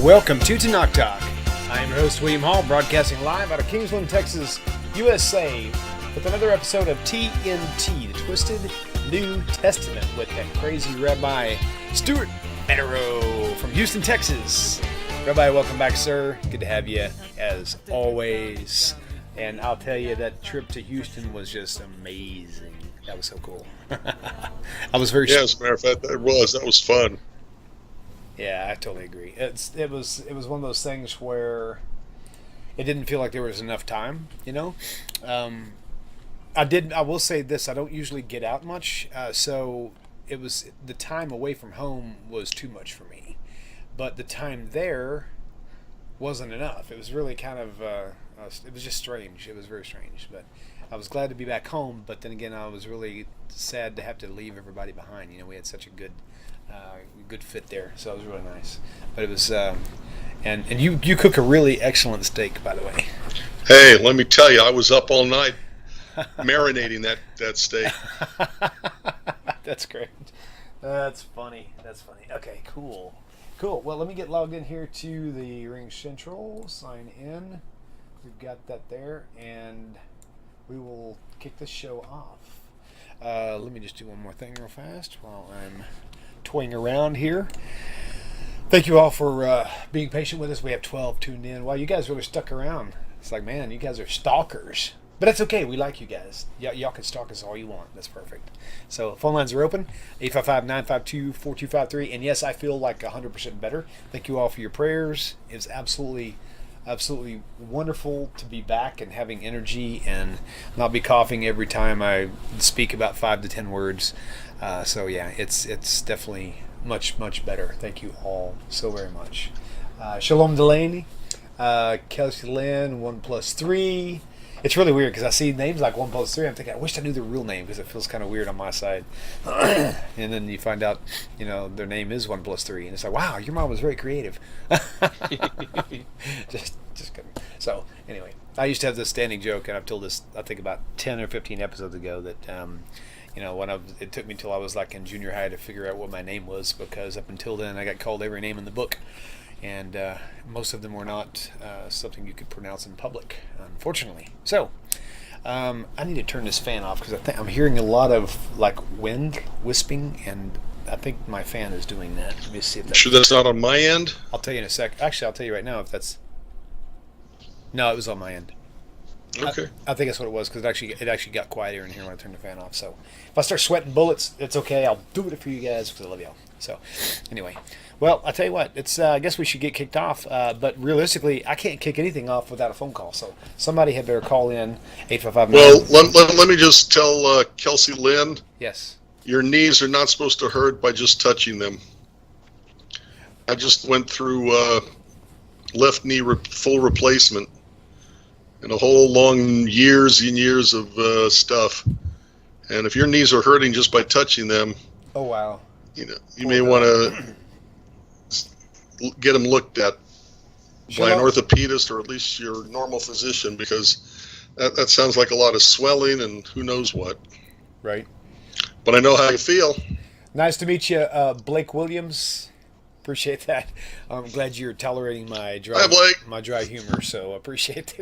welcome to Tanakh Talk. I am your host, William Hall, broadcasting live out of Kingsland, Texas, USA, with another episode of TNT, the Twisted New Testament, with that crazy Rabbi Stuart Federow from Houston, Texas. Rabbi, welcome back, sir. Good to have you, as always. And I'll tell you, that trip to Houston was just amazing. That was so cool. I was very... Yeah, as a matter of fact, that was fun. Yeah, I totally agree. It was one of those things where it didn't feel like there was enough time, you know. I will say this: I don't usually get out much, so it was the time away from home was too much for me. But the time there wasn't enough. It was really kind of it was just strange. It was very strange. But I was glad to be back home. But then again, I was really sad to have to leave everybody behind. You know, we had such a good fit there, so it was really nice. But it was, and you cook a really excellent steak, by the way. Hey, let me tell you, I was up all night marinating that steak. That's great. That's funny. Okay, cool. Well, let me get logged in here to the Ring Central. Sign in. We've got that there, and we will kick the show off. Let me just do one more thing real fast while I'm toying around here. Thank you all for being patient with us. We have 12 tuned in. Wow, you guys really stuck around. It's like, man, you guys are stalkers. But that's okay. We like you guys. Y'all can stalk us all you want. That's perfect. So phone lines are open. 855-952-4253. And yes, I feel like 100% better. Thank you all for your prayers. It's absolutely wonderful to be back and having energy and not be coughing every time I speak about 5 to 10 words. So yeah, it's definitely much better. Thank you all so very much. Shalom Delaney, Kelsey Lynn, 1+3. It's really weird because I see names like 1+3. I'm thinking, I wish I knew their real name because it feels kind of weird on my side. And then you find out, you know, their name is 1+3, and it's like, wow, your mom was very creative. just kidding. So anyway, I used to have this standing joke, and I've told this I think about 10 or 15 episodes ago that. You know, it took me till I was like in junior high to figure out what my name was, because up until then I got called every name in the book, and most of them were not something you could pronounce in public, unfortunately. So I need to turn this fan off because I'm hearing a lot of like wind wisping, and I think my fan is doing that. Let me see if that's... Sure that's not on my end? I'll tell you in a sec. Actually, I'll tell you right now if that's... No, it was on my end. Okay. I think that's what it was, because it actually got quieter in here when I turned the fan off. So if I start sweating bullets, it's okay. I'll do it for you guys because I love y'all. So anyway, well, I'll tell you what. It's I guess we should get kicked off. But realistically, I can't kick anything off without a phone call. So somebody had better call in 855. Well, let me just tell Kelsey Lynn. Yes. Your knees are not supposed to hurt by just touching them. I just went through left knee full replacement. And a whole long years and years of stuff, and if your knees are hurting just by touching them, oh wow, you know you may want to get them looked at by an orthopedist or at least your normal physician, because that sounds like a lot of swelling and who knows what. Right. But I know how you feel. Nice to meet you, Blake Williams. Appreciate that. I'm glad you're tolerating my dry humor, so I appreciate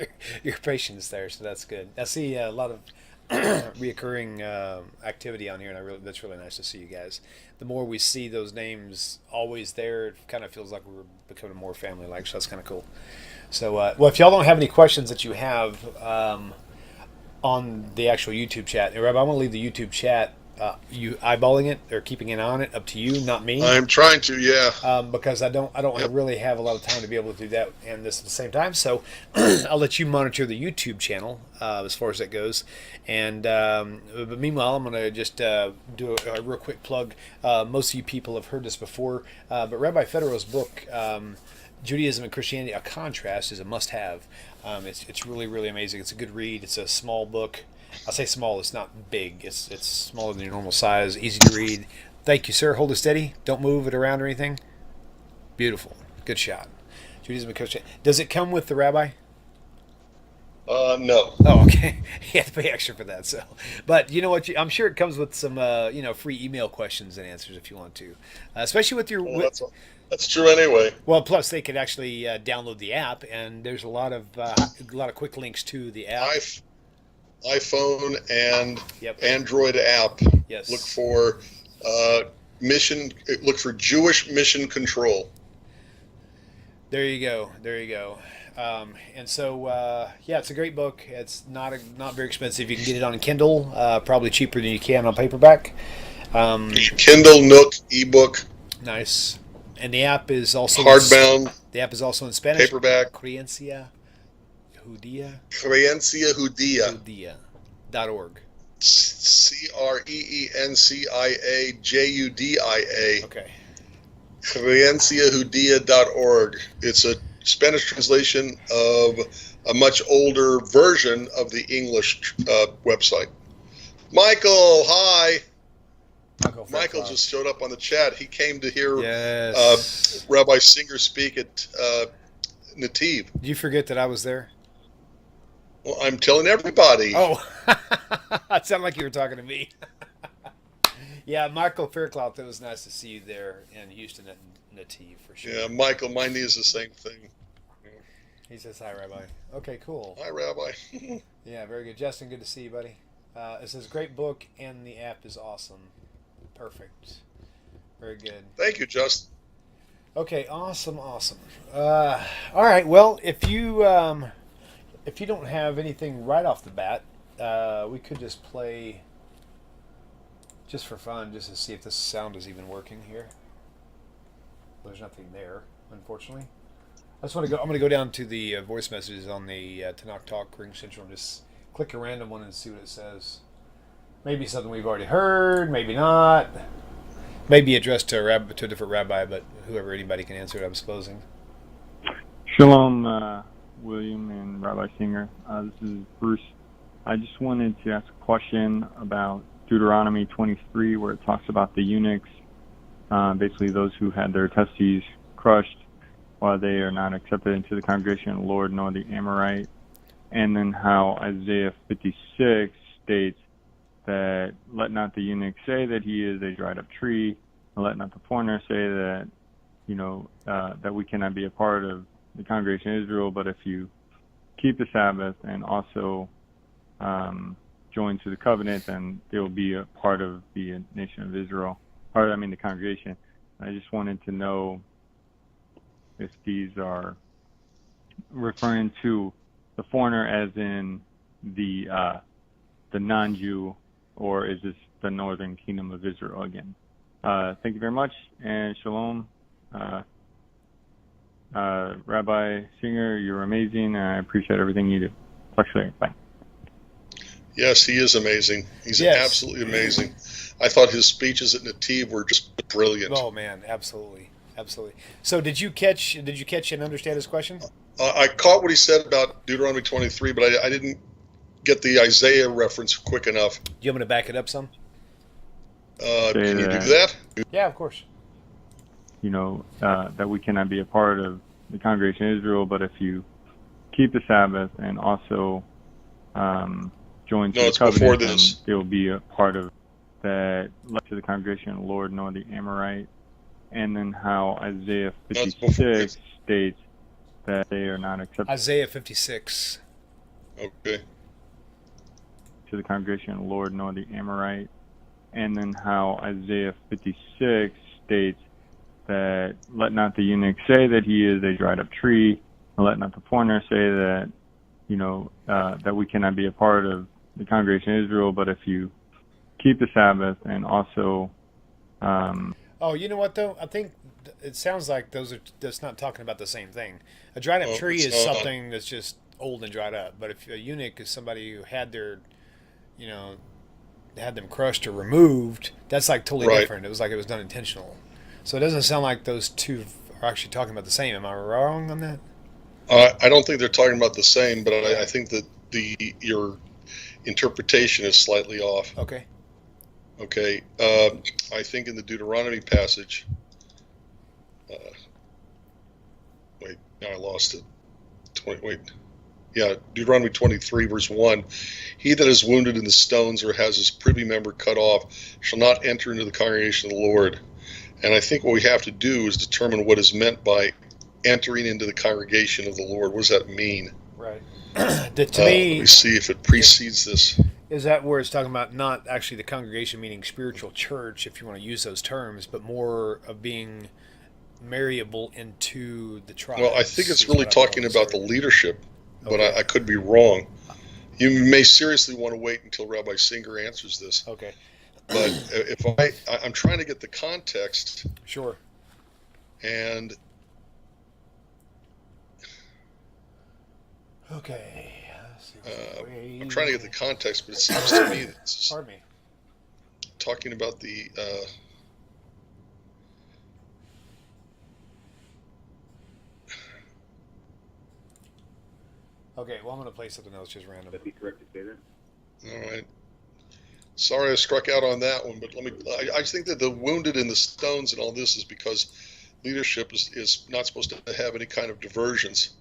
your patience there. So that's good. I see a lot of reoccurring activity on here, and that's really nice to see you guys. The more we see those names always there, it kind of feels like we're becoming more family-like. So that's kind of cool. So, well, if y'all don't have any questions that you have on the actual YouTube chat, Rabbi, I'm going to leave the YouTube chat. You eyeballing it or keeping an eye on it, up to you, not me. I'm trying to, yeah. Because I don't really have a lot of time to be able to do that and this at the same time. So I'll let you monitor the YouTube channel as far as that goes. And but meanwhile, I'm going to just do a real quick plug. Most of you people have heard this before, but Rabbi Federow's book, Judaism and Christianity: A Contrast, is a must-have. It's really amazing. It's a good read. It's a small book. I say small, it's not big. It's smaller than your normal size, easy to read. Thank you, sir. Hold it steady. Don't move it around or anything. Beautiful. Good shot. Judaism and Christianity. Does it come with the rabbi? No. Oh, okay. You have to pay extra for that. So, but you know what? I'm sure it comes with some, free email questions and answers if you want to, especially with your. Well, that's true anyway. Well, plus they could actually download the app, and there's a lot of quick links to the app. iPhone and Yep. Android app. Look Yes. for uh, mission. Look for Jewish Mission Control. There you go. There you go. And so, yeah, it's a great book. It's not very expensive. You can get it on Kindle, probably cheaper than you can on paperback. Um, Kindle, Nook, ebook, nice. And hardbound, the app is also in Spanish. paperback. Creencia Creencia Judía. Judía.org. CREENCIAJUDIA. Okay. Creenciajudía.org. It's a Spanish translation of a much older version of the English website. Michael, hi. Michael just showed up on the chat. He came to hear Yes. Rabbi Singer speak at Nativ. Did you forget that I was there? Well, I'm telling everybody. Oh, it sounded like you were talking to me. Yeah, Michael Fairclough, it was nice to see you there in Houston at Nativ for sure. Yeah, Michael, my knee is the same thing. He says, hi, Rabbi. Okay, cool. Hi, Rabbi. Yeah, very good. Justin, good to see you, buddy. It says, great book, and the app is awesome. Perfect. Very good. Thank you, Justin. Okay, awesome. All right, well, if you don't have anything right off the bat, we could just play just for fun, just to see if this sound is even working here. There's nothing there, unfortunately. I'm going to go down to the voice messages on the Tanakh Talk Ring Central and just click a random one and see what it says. Maybe something we've already heard, maybe not. Maybe addressed to a different rabbi, but anybody can answer it, I'm supposing. Shalom, William and Rabbi Singer. This is Bruce. I just wanted to ask a question about Deuteronomy 23, where it talks about the eunuchs, basically those who had their testes crushed while they are not accepted into the congregation of the Lord, nor the Amorite. And then how Isaiah 56 states that let not the eunuch say that he is a dried up tree, and let not the foreigner say that, that we cannot be a part of the congregation of Israel, but if you keep the Sabbath and also join to the covenant, then they will be a part of the nation of Israel, the congregation. I just wanted to know if these are referring to the foreigner as in the non-Jew, or is this the northern kingdom of Israel again? Thank you very much, and shalom. Rabbi Singer, you're amazing, and I appreciate everything you do. Talk to you later. Bye. Yes, he is amazing. He's absolutely amazing. I thought his speeches at Nativ were just brilliant. Oh man, absolutely. So did you catch and understand his question? I caught what he said about Deuteronomy 23, but I didn't get the Isaiah reference quick enough. Do you want me to back it up some? Can you do that? Yeah, of course. That we cannot be a part of the congregation of Israel, but if you keep the Sabbath and also join to the covenant, then they will be a part of that, left to the congregation of the Lord, nor the Amorite. And then how Isaiah 56 states that they are not accepted. Isaiah 56. Okay. To the congregation of the Lord, nor the Amorite. And then how Isaiah 56 states that let not the eunuch say that he is a dried up tree, and let not the foreigner say that, that we cannot be a part of the congregation of Israel, but if you keep the Sabbath and also... Oh, you know what though? I think it sounds like that's not talking about the same thing. A dried up tree is something that's just old and dried up. But if a eunuch is somebody who had their, had them crushed or removed, that's like totally different. It was like it was done intentional. So it doesn't sound like those two are actually talking about the same. Am I wrong on that? I don't think they're talking about the same, but I think that your interpretation is slightly off. Okay. Okay. I think in the Deuteronomy passage, wait, now I lost it. Yeah, Deuteronomy 23, verse 1. He that is wounded in the stones or has his privy member cut off shall not enter into the congregation of the Lord. And I think what we have to do is determine what is meant by entering into the congregation of the Lord. What does that mean? Right. To Let me, me see if it precedes this. is that where it's talking about not actually the congregation, meaning spiritual church, if you want to use those terms, but more of being marriable into the tribes? Well, I think it's is really what I've talking always about the heard. leadership, but Okay. I could be wrong. You may seriously want to wait until Rabbi Singer answers this. Okay. But if I'm trying to get the context, Sure. and Okay. Let's see what's I'm trying to get the context, but it seems to me that it's Pardon me. talking about the Okay, well, I'm going to play something else just random. That'd be correct to say that. all right. Sorry, I struck out on that one, but I think that the wounded in the stones and all this is because leadership is not supposed to have any kind of diversions.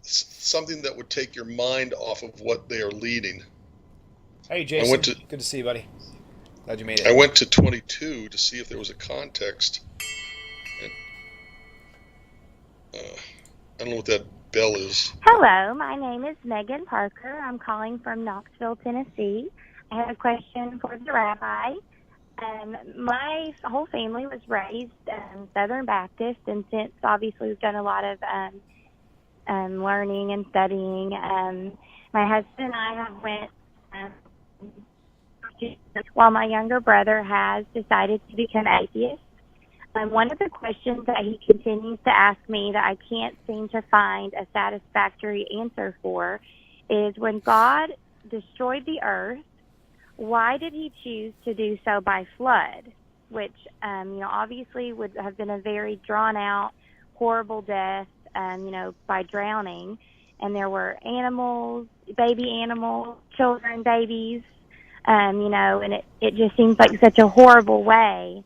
Something that would take your mind off of what they are leading. Hey, Jason. went to- Good to see you, buddy. Glad you made it. I went to 22 to see if there was a context. And, I don't know what that bell is. Hello, my name is Megan Parker. I'm calling from Knoxville, Tennessee. I have a question for the rabbi. My whole family was raised Southern Baptist, and since obviously we've done a lot of learning and studying, my husband and I have went while my younger brother has decided to become atheist. One of the questions that he continues to ask me that I can't seem to find a satisfactory answer for is, when God destroyed the earth, why did he choose to do so by flood? Which, obviously would have been a very drawn-out, horrible death, by drowning. And there were animals, baby animals, children, babies, and it just seems like such a horrible way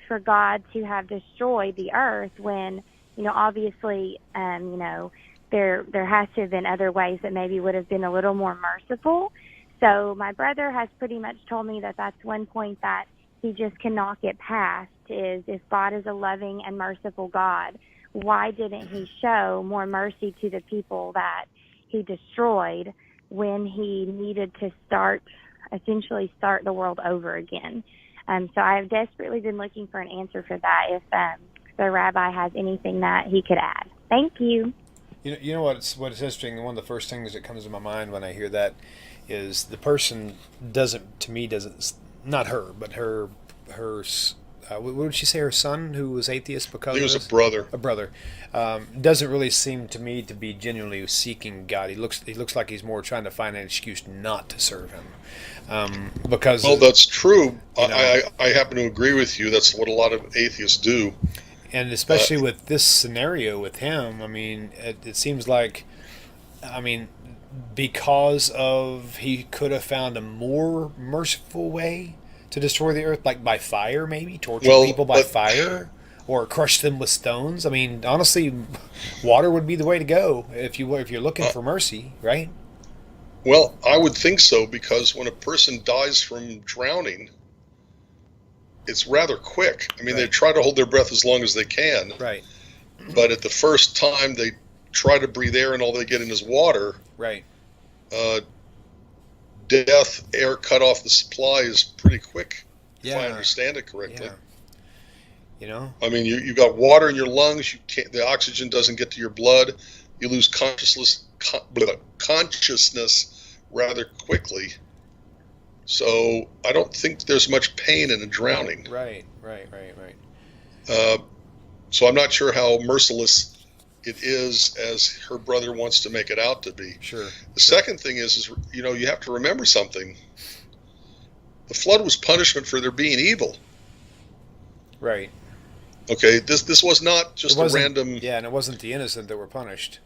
for God to have destroyed the earth when, obviously, there has to have been other ways that maybe would have been a little more merciful. So my brother has pretty much told me that that's one point that he just cannot get past, is if God is a loving and merciful God, why didn't he show more mercy to the people that he destroyed when he needed to essentially start the world over again? So I have desperately been looking for an answer for that, if the rabbi has anything that he could add. Thank you. You know what's interesting? One of the first things that comes to my mind when I hear that is the person doesn't, not her, but her what would she say, her son, who was atheist because He of was this? a brother. A brother. Doesn't really seem to me to be genuinely seeking God. He looks like he's more trying to find an excuse not to serve him. Because Well, that's true. You know. I happen to agree with you. That's what a lot of atheists do. and especially with this scenario with him, I mean, it seems like, because of he could have found a more merciful way to destroy the earth, like by fire, maybe torture people by fire, or crush them with stones. I mean, honestly, water would be the way to go if you're looking for mercy, right? Well, I would think so, because when a person dies from drowning, it's rather quick. I mean, They try to hold their breath as long as they can. Right. But at the first time they try to breathe air and all they get in is water, Right. Death, air cut off the supply is pretty quick, if I Yeah. understand it correctly. Yeah. I mean, you got water in your lungs. The oxygen doesn't get to your blood. You lose consciousness rather quickly. So I don't think there's much pain in a drowning. Right. So I'm not sure how merciless it is as her brother wants to make it out to be. Sure. The second thing is you have to remember something. The flood was punishment for their being evil. Right. Okay, this was not just a random. Yeah, and it wasn't the innocent that were punished.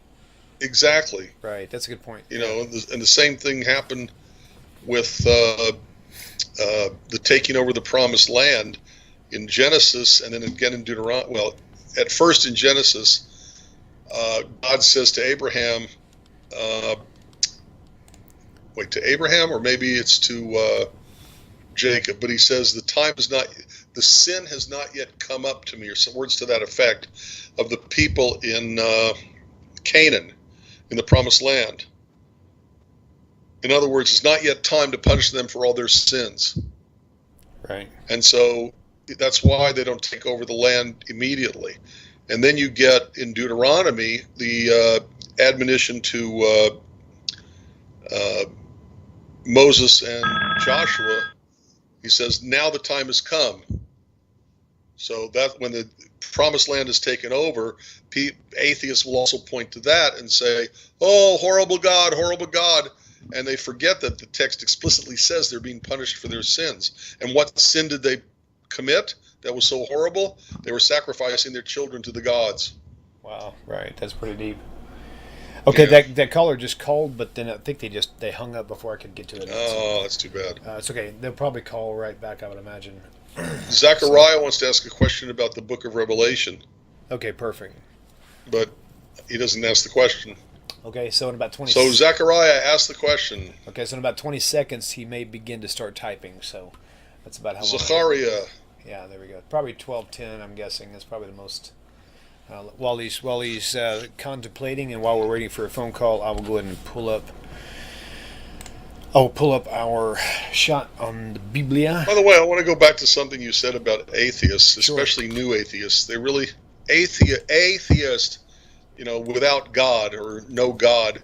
Exactly. Right. That's a good point. And the same thing happened with the taking over the promised land in Genesis, and then again in Deuteronomy. Well, at first in Genesis, God says to Abraham, to Abraham, or maybe it's to Jacob, but he says the sin has not yet come up to me, or some words to that effect, of the people in Canaan, in the promised land. In other words, it's not yet time to punish them for all their sins. Right. And so that's why they don't take over the land immediately. And then you get in Deuteronomy the admonition to Moses and Joshua. He says, now the time has come. So that when the promised land is taken over, atheists will also point to that and say, oh, horrible God, horrible God. And they forget that the text explicitly says they're being punished for their sins. And what sin did they commit that was so horrible? They were sacrificing their children to the gods. Wow, right. That's pretty deep. Okay, yeah. That caller just called, but then I think they hung up before I could get to it. Oh, that's too bad. It's okay. They'll probably call right back, I would imagine. Zechariah wants to ask a question about the book of Revelation. Okay, perfect. But he doesn't ask the question. Okay, so in about 20 So Zechariah asked the question. Okay, so in about 20 seconds he may begin to start typing, so that's about how long. Zechariah. Yeah, there we go. Probably 12:10, I'm guessing. That's probably the most. While he's contemplating and while we're waiting for a phone call, I will go ahead and pull up our shot on the Biblia. By the way, I want to go back to something you said about atheists, especially new atheists. They really atheist, without God or no God,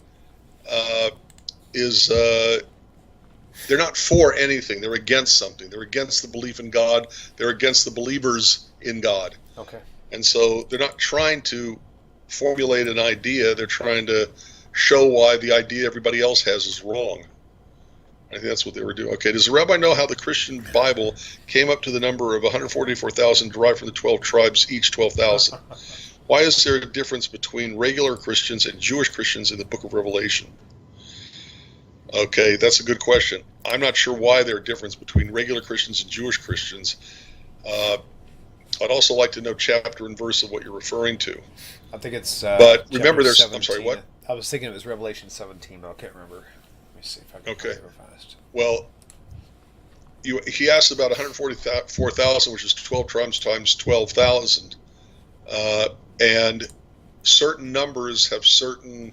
is they're not for anything. They're against something. They're against the belief in God. They're against the believers in God. Okay. And so they're not trying to formulate an idea. They're trying to show why the idea everybody else has is wrong. I think that's what they were doing. Okay, does the rabbi know how the Christian Bible came up to the number of 144,000 derived from the 12 tribes, each 12,000? Why is there a difference between regular Christians and Jewish Christians in the book of Revelation? Okay, that's a good question. I'm not sure why there's a difference between regular Christians and Jewish Christians. I'd also like to know chapter and verse of what you're referring to. I think it's. But remember, there's. 17. I'm sorry. What? I was thinking it was Revelation 17, but I can't remember. Let me see if I can. Okay. Real fast. Well, he asked about 144,000, which is 12 tribes times 12,000, and certain numbers have certain.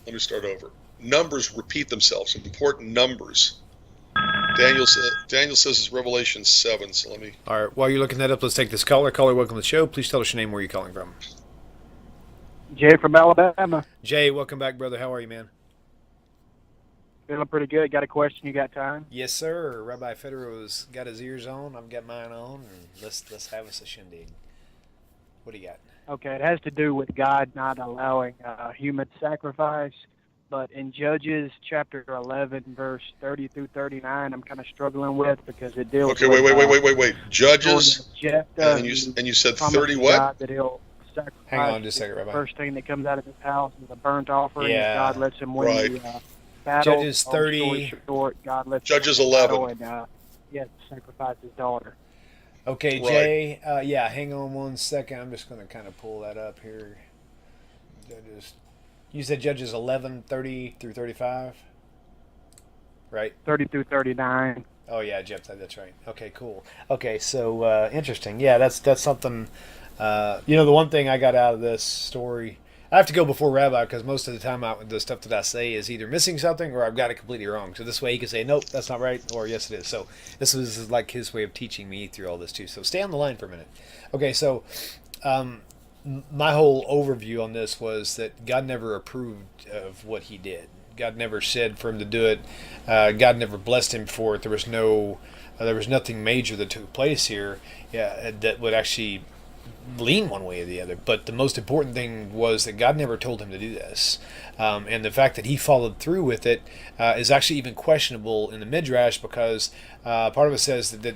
Let me start over. Numbers repeat themselves. Important numbers. Daniel says it's Revelation 7, so let me... All right, while you're looking that up, let's take this caller. Caller, welcome to the show. Please tell us your name, where you're calling from. Jay from Alabama. Jay, welcome back, brother. How are you, man? Feeling pretty good. Got a question? You got time? Yes, sir. Rabbi Federow's got his ears on. I've got mine on, and let's have us a shindig. What do you got? Okay, it has to do with God not allowing human sacrifice. But in Judges chapter 11, verse 30 through 39, I'm kind of struggling with because it deals with... Okay, wait. Judges, Jephthah, and you said 30 what? God that he'll sacrifice. Hang on just a second, Rabbi. The first thing that comes out of his house is a burnt offering. Yeah. God lets him win the battle. Judges 30. Short, God lets Judges 11. And he has to sacrifice his daughter. Okay, Jay. Yeah, hang on one second. I'm just going to kind of pull that up here. Judges... You said Judges 11, 30 through 35, right? 30 through 39. Oh, yeah, Jephthah, that's right. Okay, cool. Okay, so interesting. Yeah, that's something, the one thing I got out of this story, I have to go before Rabbi because most of the time the stuff that I say is either missing something or I've got it completely wrong. So this way he can say, nope, that's not right, or yes, it is. So this is like his way of teaching me through all this too. So stay on the line for a minute. Okay, so... my whole overview on this was that God never approved of what he did. God never said for him to do it. God never blessed him for it. There was nothing major that took place here that would actually lean one way or the other. But the most important thing was that God never told him to do this. And the fact that he followed through with it is actually even questionable in the Midrash because part of it says that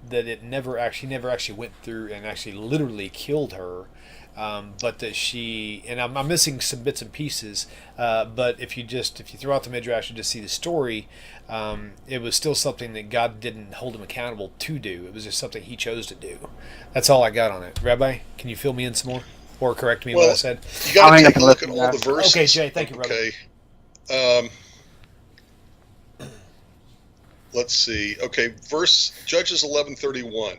it never actually went through and actually literally killed her. But that she, and I'm missing some bits and pieces, but if you throw out the Midrash and just see the story, it was still something that God didn't hold him accountable to do. It was just something he chose to do. That's all I got on it. Rabbi, can you fill me in some more? or correct me Well, what I said. you got I'll to hang take up a and look at listen all to the verses. Okay, Jay, thank you, brother. Okay. Let's see. Okay, Judges 11:31.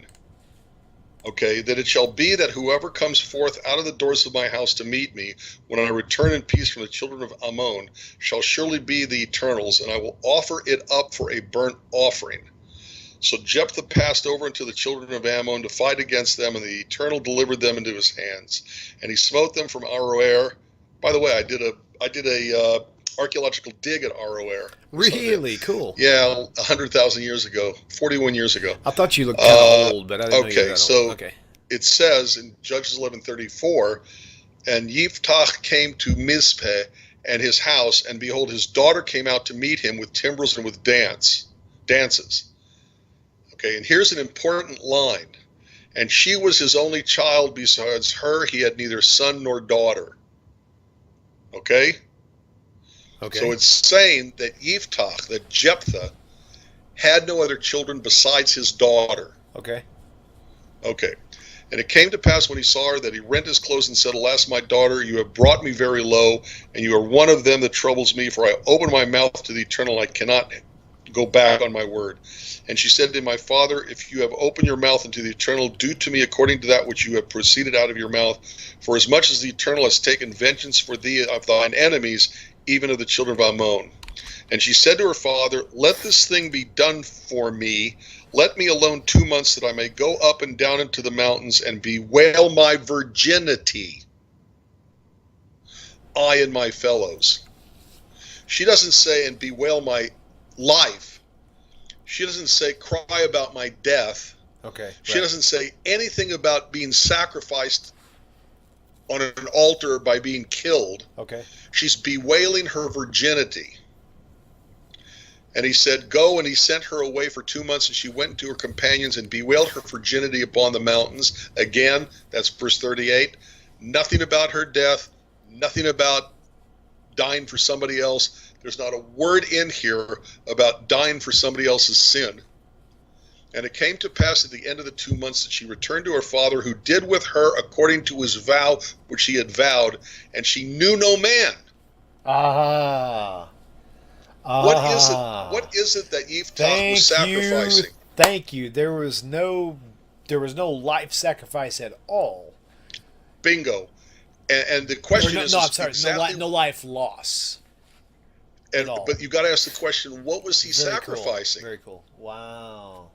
Okay, that it shall be that whoever comes forth out of the doors of my house to meet me, when I return in peace from the children of Ammon, shall surely be the Eternal's, and I will offer it up for a burnt offering. So Jephthah passed over into the children of Ammon to fight against them, and the Eternal delivered them into his hands. And he smote them from Aroer. By the way, I did a archaeological dig at Aroer. Really cool. Yeah, 100,000 years ago, 41 years ago. I thought you looked kind of old, but I didn't know you were that so old. Okay. it says in Judges 11:34, and Yiftach came to Mizpeh and his house, and behold, his daughter came out to meet him with timbrels and with dances. Okay, and here's an important line. And she was his only child. Besides her, he had neither son nor daughter. Okay? Okay. So it's saying that Yiftach, that Jephthah, had no other children besides his daughter. Okay. Okay. And it came to pass when he saw her that he rent his clothes and said, Alas, my daughter, you have brought me very low, and you are one of them that troubles me, for I open my mouth to the Eternal, I cannot go back on my word. And she said to my father, If you have opened your mouth unto the Eternal, do to me according to that which you have proceeded out of your mouth. For as much as the Eternal has taken vengeance for thee of thine enemies, even of the children of Ammon. And she said to her father, Let this thing be done for me. Let me alone 2 months, that I may go up and down into the mountains and bewail my virginity, I and my fellows. She doesn't say, and bewail my life. She doesn't say, cry about my death. Okay. She doesn't say anything about being sacrificed on an altar by being killed. Okay. She's bewailing her virginity. And he said, Go, and he sent her away for 2 months, and she went to her companions and bewailed her virginity upon the mountains. Again, that's verse 38. Nothing about her death, nothing about dying for somebody else. There's not a word in here about dying for somebody else's sin. And it came to pass at the end of the 2 months that she returned to her father, who did with her according to his vow which he had vowed, and she knew no man. Ah. What is it that Yiftach was sacrificing? Thank you. There was no life sacrifice at all. Bingo. And the question is, I'm sorry, exactly, no life loss. and but you got to ask the question: what was he Very sacrificing? Cool. Very cool. Wow.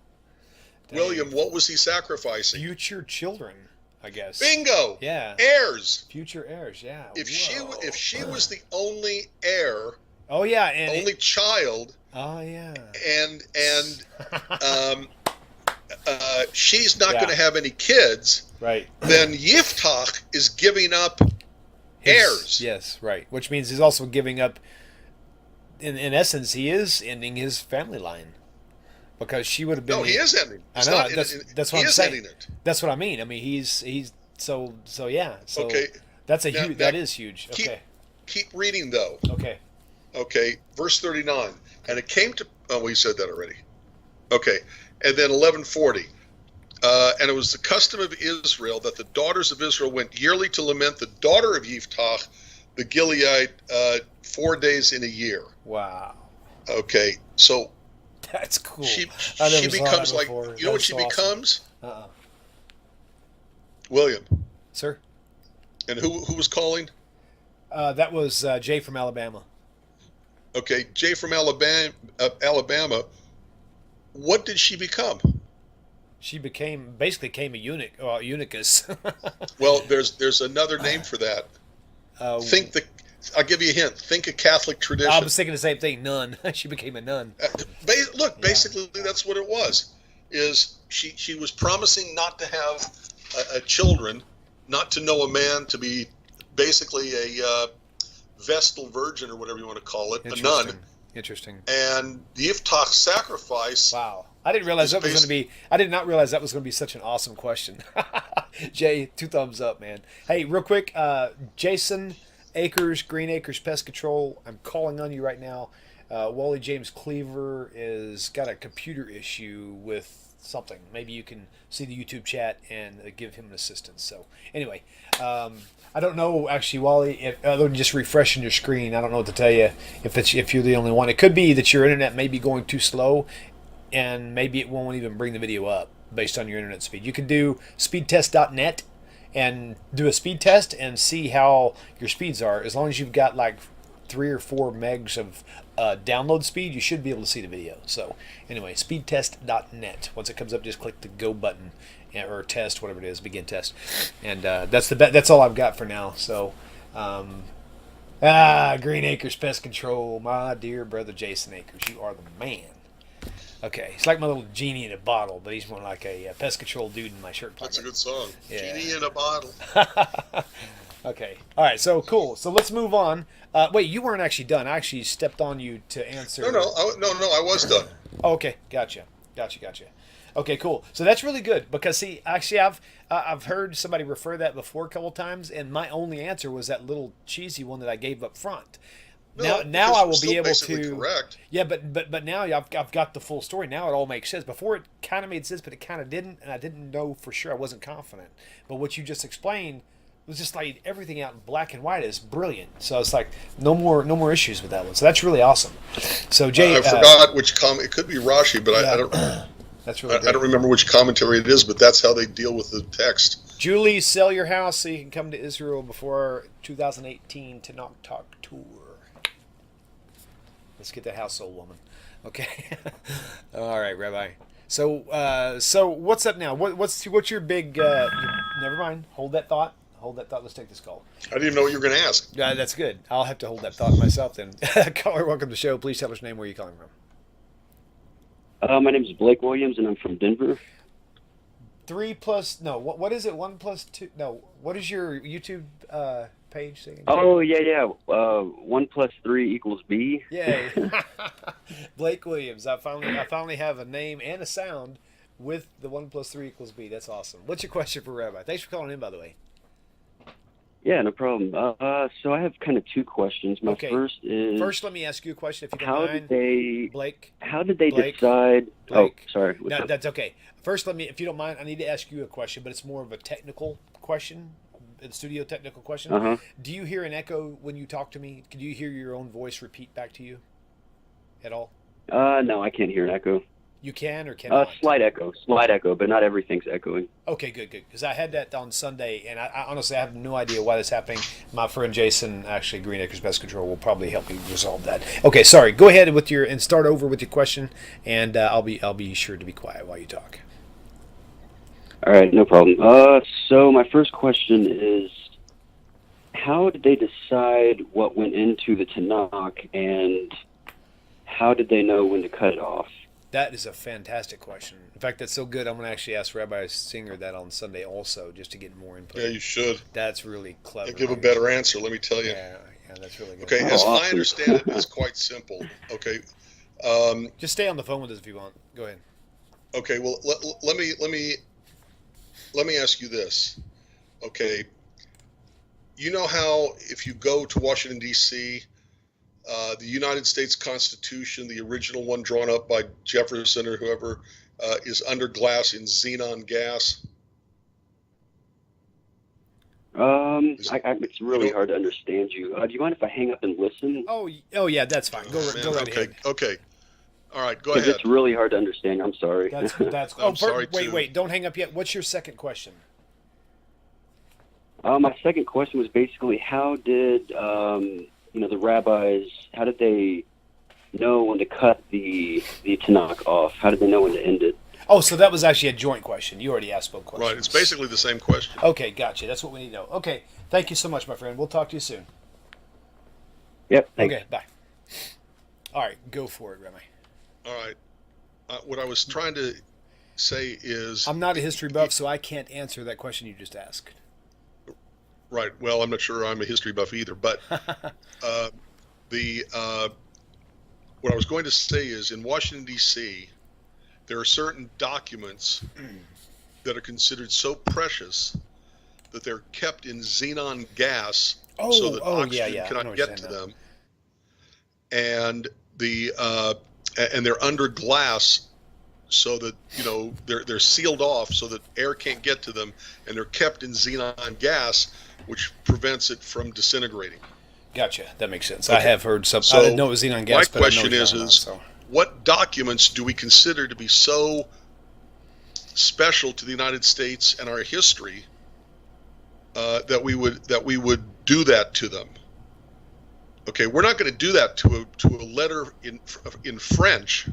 Dang. William, what was he sacrificing? Future children, I guess. Bingo. Yeah. Heirs. Future heirs. Yeah. If she was the only heir, oh yeah, and only child. Oh yeah. And she's not going to have any kids. Right. Then Yiftach is giving up heirs. Yes, right. Which means he's also giving up. In essence, he is ending his family line, because she would have been. No, he is ending. I know. That's what I'm saying. Ending it. That's what I mean. I mean, he's so yeah. So okay. That's a huge. That is huge. Okay. Keep reading though. Okay. Okay. Verse 39. And it came to. Oh, we said that already. Okay. And then 11:40. And it was the custom of Israel that the daughters of Israel went yearly to lament the daughter of Yiftach, the Gileadite, 4 days in a year. Wow. Okay, so that's cool. She becomes like, you know what she becomes? Awesome. William. Sir. And who was calling? That was Jay from Alabama. Okay, Jay from Alabama. What did she become? She basically became a eunuch, eunuchus. Well, there's another name for that. I'll give you a hint. Think a Catholic tradition. I was thinking the same thing. Nun. She became a nun. Basically, that's what it was. Is she was promising not to have children, not to know a man, to be basically a Vestal virgin or whatever you want to call it, a nun. Interesting. And the Yiftach sacrifice. Wow. I didn't realize that was going to be. I did not realize that was going to be such an awesome question. Jay, 2 thumbs up, man. Hey, real quick, Jason Acres, Green Acres Pest Control. I'm calling on you right now. Wally James Cleaver is got a computer issue with something. Maybe you can see the YouTube chat and give him an assistance. So anyway, I don't know actually, Wally. If other than just refreshing your screen, I don't know what to tell you. If you're the only one, it could be that your internet may be going too slow, and maybe it won't even bring the video up based on your internet speed. You can do speedtest.net and do a speed test and see how your speeds are. As long as you've got like 3 or 4 megs of download speed, you should be able to see the video. So anyway, speedtest.net. Once it comes up, just click the go button or test, whatever it is, begin test, and that's all I've got for now. So Green Acres Pest Control, my dear brother Jason Akers, you are the man. Okay, it's like my little genie in a bottle, but he's more like a pest control dude in my shirt pocket. That's a good song. Yeah. Genie in a bottle. Okay, all right, so cool. So let's move on. Wait, you weren't actually done. I actually stepped on you to answer. No, I was done. Oh, okay, gotcha. Okay, cool. So that's really good because see, actually, I've heard somebody refer that before a couple times, and my only answer was that little cheesy one that I gave up front. Now I will be able to. Correct. Yeah, but now I've got the full story. Now it all makes sense. Before it kind of made sense, but it kind of didn't, and I didn't know for sure. I wasn't confident. But what you just explained was just like everything out in black and white is brilliant. So it's like no more issues with that one. So that's really awesome. So Jay, I forgot which comment. It could be Rashi, but yeah, I don't. That's really. I don't remember which commentary it is, but that's how they deal with the text. Julie, sell your house so you can come to Israel before 2018 to Knock Talk tour. Let's get that house sold, woman. Okay. All right, Rabbi. So what's up now? What's your big? Never mind. Hold that thought. Let's take this call. I didn't even know what you were going to ask. That's good. I'll have to hold that thought myself then. Caller, welcome to the show. Please tell us your name. Where are you calling from? My name is Blake Williams, and I'm from Denver. 3 plus no. What is it? 1 plus 2? No. What is your YouTube page saying? Oh yeah. 1 plus 3 equals B. Yay. Blake Williams. I finally have a name and a sound with the 1 plus 3 equals B. That's awesome. What's your question for Rabbi? Thanks for calling in, by the way. Yeah, no problem. So I have kind of 2 questions. My first is... First, let me ask you a question, if you don't mind. Blake? How did they decide... Blake? Oh, sorry. No, that's okay. First, if you don't mind, I need to ask you a question, but it's more of a technical question, a studio technical question. Uh-huh. Do you hear an echo when you talk to me? Can you hear your own voice repeat back to you at all? No, I can't hear an echo. You can or cannot? Slight echo, but not everything's echoing. Okay, good. Because I had that on Sunday, and I honestly have no idea why that's happening. My friend Jason, actually Green Acres Pest Control, will probably help me resolve that. Okay, sorry. Go ahead and start over with your question, and I'll be sure to be quiet while you talk. All right, no problem. So my first question is, how did they decide what went into the Tanakh, and how did they know when to cut it off? That is a fantastic question. In fact, that's so good, I'm going to actually ask Rabbi Singer that on Sunday also, just to get more input. Yeah, you should. That's really clever. I'll give a better answer, let me tell you. Yeah, that's really good. Okay, as I understand it, it's quite simple. Okay. Just stay on the phone with us if you want. Go ahead. Okay, well, let me ask you this. Okay, you know how if you go to Washington, D.C., the United States Constitution, the original one drawn up by Jefferson or whoever, is under glass in xenon gas? It's really hard to understand you. Do you mind if I hang up and listen? Oh yeah, that's fine. Go right ahead. Okay. All right, go ahead. It's really hard to understand. I'm sorry. That's I'm sorry too. Wait, don't hang up yet. What's your second question? My second question was basically, how did the rabbis, how did they know when to cut the Tanakh off? How did they know when to end it? Oh, so that was actually a joint question. You already asked both questions. Right, it's basically the same question. Okay, gotcha. That's what we need to know. Okay, thank you so much, my friend. We'll talk to you soon. Yep, thanks. Okay, bye. All right, go for it, Remy. All right. What I was trying to say is... I'm not a history buff, so I can't answer that question you just asked. Right. Well, I'm not sure I'm a history buff either, but what I was going to say is in Washington, D.C., there are certain documents that are considered so precious that they're kept in xenon gas so that oxygen cannot get to them. And they're under glass so that they're sealed off so that air can't get to them, and they're kept in xenon gas, which prevents it from disintegrating. Gotcha. That makes sense. Okay. I have heard some. So I didn't know it was xenon gas. My but I know question is so. what documents do we consider to be so special to the United States and our history that we would do that to them? Okay, we're not going to do that to a letter in French.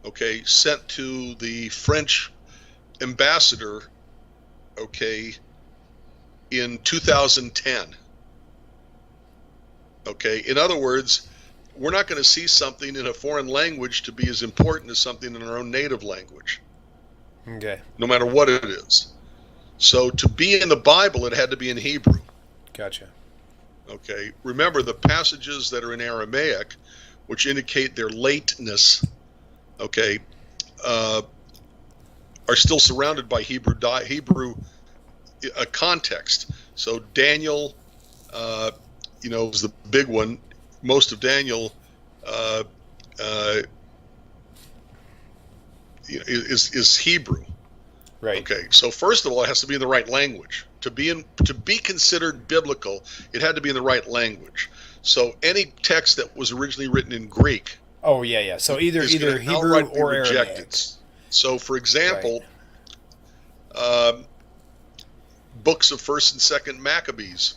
Okay, sent to the French ambassador. Okay, in 2010. Okay, in other words, we're not going to see something in a foreign language to be as important as something in our own native language. Okay. No matter what it is. So to be in the Bible, it had to be in Hebrew. Gotcha. Okay. Remember, the passages that are in Aramaic, which indicate their lateness, okay, are still surrounded by Hebrew context. So Daniel, is the big one. Most of Daniel is Hebrew. Right. Okay. So first of all, it has to be in the right language. To be considered biblical, it had to be in the right language. So any text that was originally written in Greek. Oh yeah. So either Hebrew or Aramaic. So for example, books of 1st and 2nd Maccabees.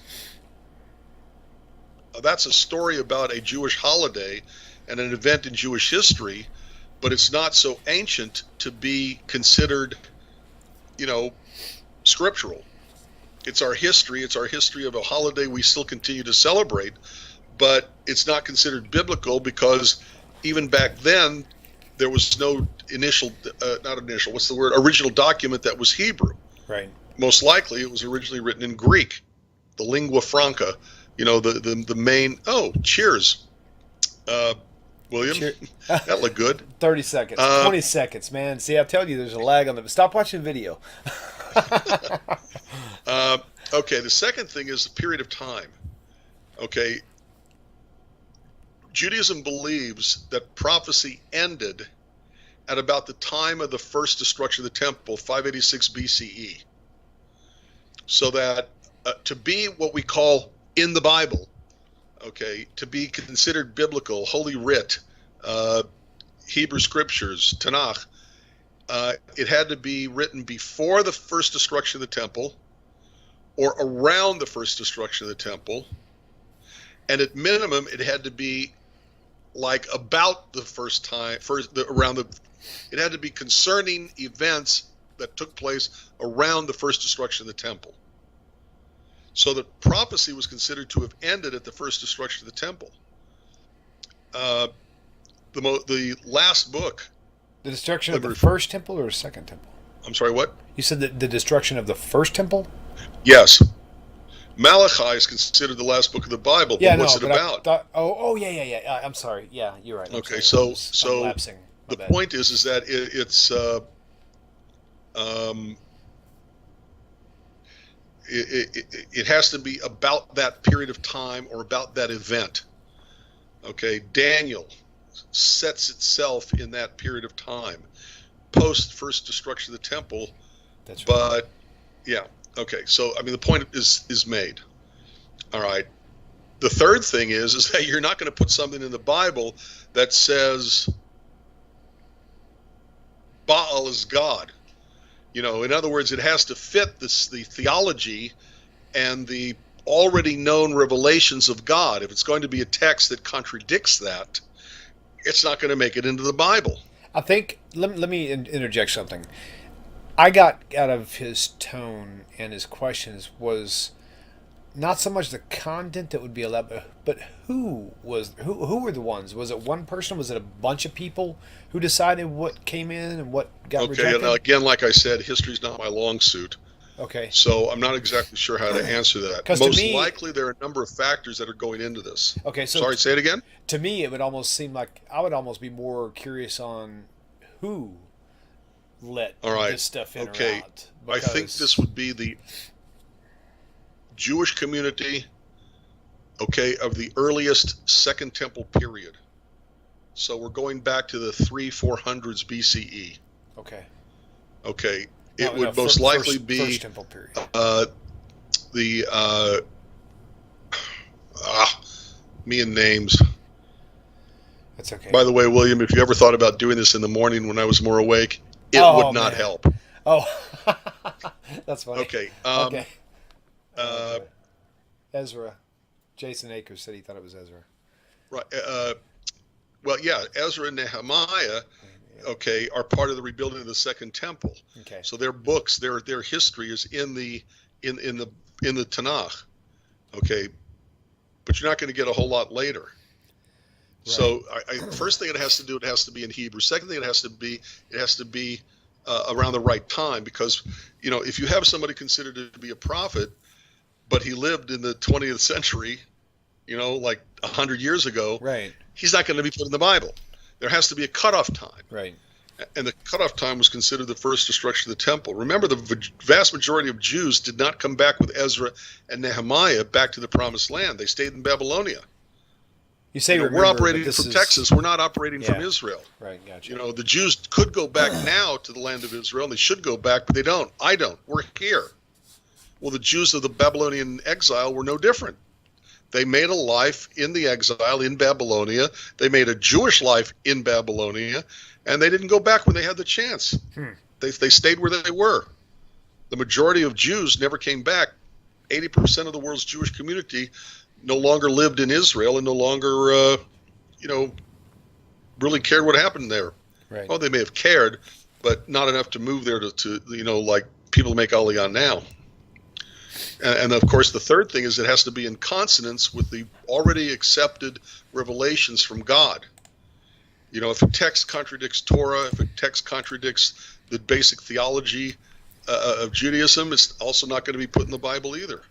That's a story about a Jewish holiday and an event in Jewish history, but it's not so ancient to be considered, scriptural. It's our history. It's our history of a holiday we still continue to celebrate, but it's not considered biblical because even back then there was no original document that was Hebrew. Right. Most likely it was originally written in Greek, the lingua franca. The main. Oh, cheers, William. Cheer. That looked good. 30 seconds, 20 seconds, man. See, I tell you, there's a lag on the. Stop watching video. Okay, the second thing is the period of time. Okay, Judaism believes that prophecy ended at about the time of the first destruction of the temple, 586 BCE. So that to be what we call in the Bible, okay, to be considered biblical, Holy Writ, Hebrew Scriptures, Tanakh, it had to be written before the first destruction of the temple or around the first destruction of the temple. And at minimum, it had to be like about the it had to be concerning events that took place around the first destruction of the temple. So the prophecy was considered to have ended at the first destruction of the temple. The last book. The destruction of the first temple or second temple? I'm sorry, what? You said the destruction of the first temple? Yes. Malachi is considered the last book of the Bible, but what's it about? Yeah. I'm sorry. Yeah, you're right. Okay, so the point is that it has to be about that period of time or about that event. Okay, Daniel sets itself in that period of time, post first destruction of the temple. That's right. But yeah, okay. So the point is made. All right. The third thing is that you're not going to put something in the Bible that says Baal is God. In other words, it has to fit the theology and the already known revelations of God. If it's going to be a text that contradicts that, it's not going to make it into the Bible. I think, let me interject something. I got out of his tone and his questions was not so much the content that would be allowed, but who were the ones? Was it one person? Was it a bunch of people who decided what came in and what got rejected? Okay, and again, like I said, history's not my long suit. Okay. So I'm not exactly sure how to answer that. Most likely there are a number of factors that are going into this. Okay, so sorry, say it again? To me, it would almost seem like I would almost be more curious on who let this stuff in or out. I think this would be the Jewish community, of the earliest Second Temple period. So we're going back to the 300-400s BCE. Okay. Okay. It would most likely be First Temple period. Me and names. That's okay. By the way, William, if you ever thought about doing this in the morning when I was more awake, it would not help. Oh, that's funny. Okay. Okay. Ezra. Jason Akers said he thought it was Ezra. Right. Well, yeah, Ezra and Nehemiah, okay, are part of the rebuilding of the Second Temple. Okay. So their books, their history is in the Tanakh. Okay. But you're not going to get a whole lot later. Right. So first thing it has to be in Hebrew. Second thing it has to be around the right time, because, if you have somebody considered to be a prophet, but he lived in the 20th century, like 100 years ago, right, he's not going to be put in the Bible. There has to be a cutoff time. Right. And the cutoff time was considered the first destruction of the temple. Remember, the vast majority of Jews did not come back with Ezra and Nehemiah back to the Promised Land. They stayed in Babylonia. You say we're operating from Texas. We're not operating from Israel. Right, gotcha. The Jews could go back now to the land of Israel, and they should go back, but they don't. I don't. We're here. Well, the Jews of the Babylonian exile were no different. They made a life in the exile in Babylonia. They made a Jewish life in Babylonia, and they didn't go back when they had the chance. They stayed where they were. The majority of Jews never came back. 80% of the world's Jewish community no longer lived in Israel and no longer, really cared what happened there. Right. Well, they may have cared, but not enough to move there to like people make Aliyah now. And of course, the third thing is it has to be in consonance with the already accepted revelations from God. If a text contradicts Torah, if a text contradicts the basic theology of Judaism, it's also not going to be put in the Bible either.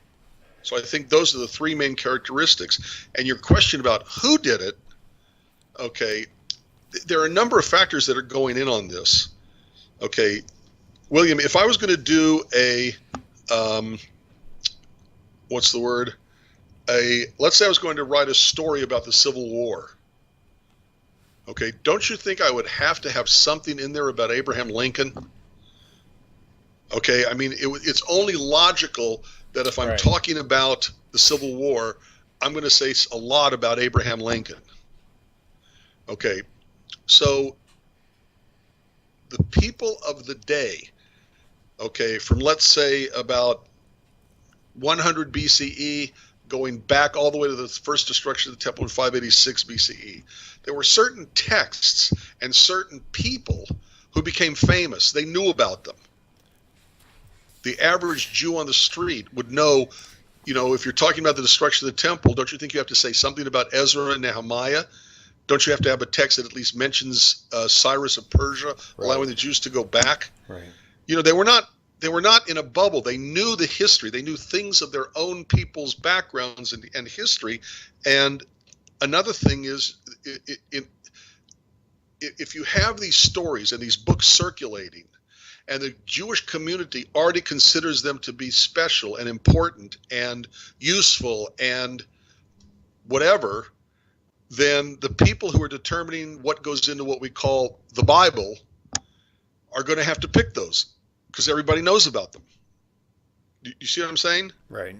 So I think those are the three main characteristics. And your question about who did it, okay, there are a number of factors that are going in on this. Okay, William, if I was going to do let's say I was going to write a story about the Civil War. Okay, don't you think I would have to have something in there about Abraham Lincoln? Okay, I mean, it's only logical that if I'm talking about the Civil War, I'm going to say a lot about Abraham Lincoln. Okay, so the people of the day, okay, from let's say about 100 BCE, going back all the way to the first destruction of the temple in 586 BCE, there were certain texts and certain people who became famous. They knew about them. The average Jew on the street would know, if you're talking about the destruction of the temple, don't you think you have to say something about Ezra and Nehemiah? Don't you have to have a text that at least mentions Cyrus of Persia, allowing the Jews to go back? Right. They were not in a bubble. They knew the history. They knew things of their own people's backgrounds and history. And another thing is, if you have these stories and these books circulating, and the Jewish community already considers them to be special and important and useful and whatever, then the people who are determining what goes into what we call the Bible are going to have to pick those, because everybody knows about them. You see what I'm saying? Right.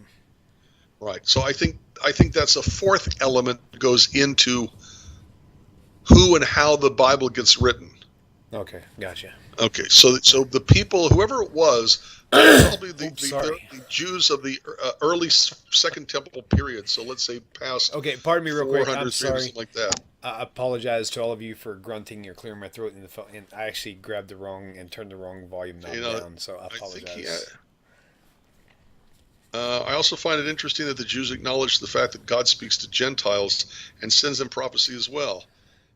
Right. So I think that's a fourth element that goes into who and how the Bible gets written. Okay, gotcha. Okay, so the people, whoever it was, probably the Jews of the early Second Temple period. So let's say past. Okay, pardon me real quick. I'm sorry. Something like that. I apologize to all of you for grunting or clearing my throat in the phone. And I actually grabbed the wrong and turned the wrong volume knob down, so I apologize. I also find it interesting that the Jews acknowledge the fact that God speaks to Gentiles and sends them prophecy as well,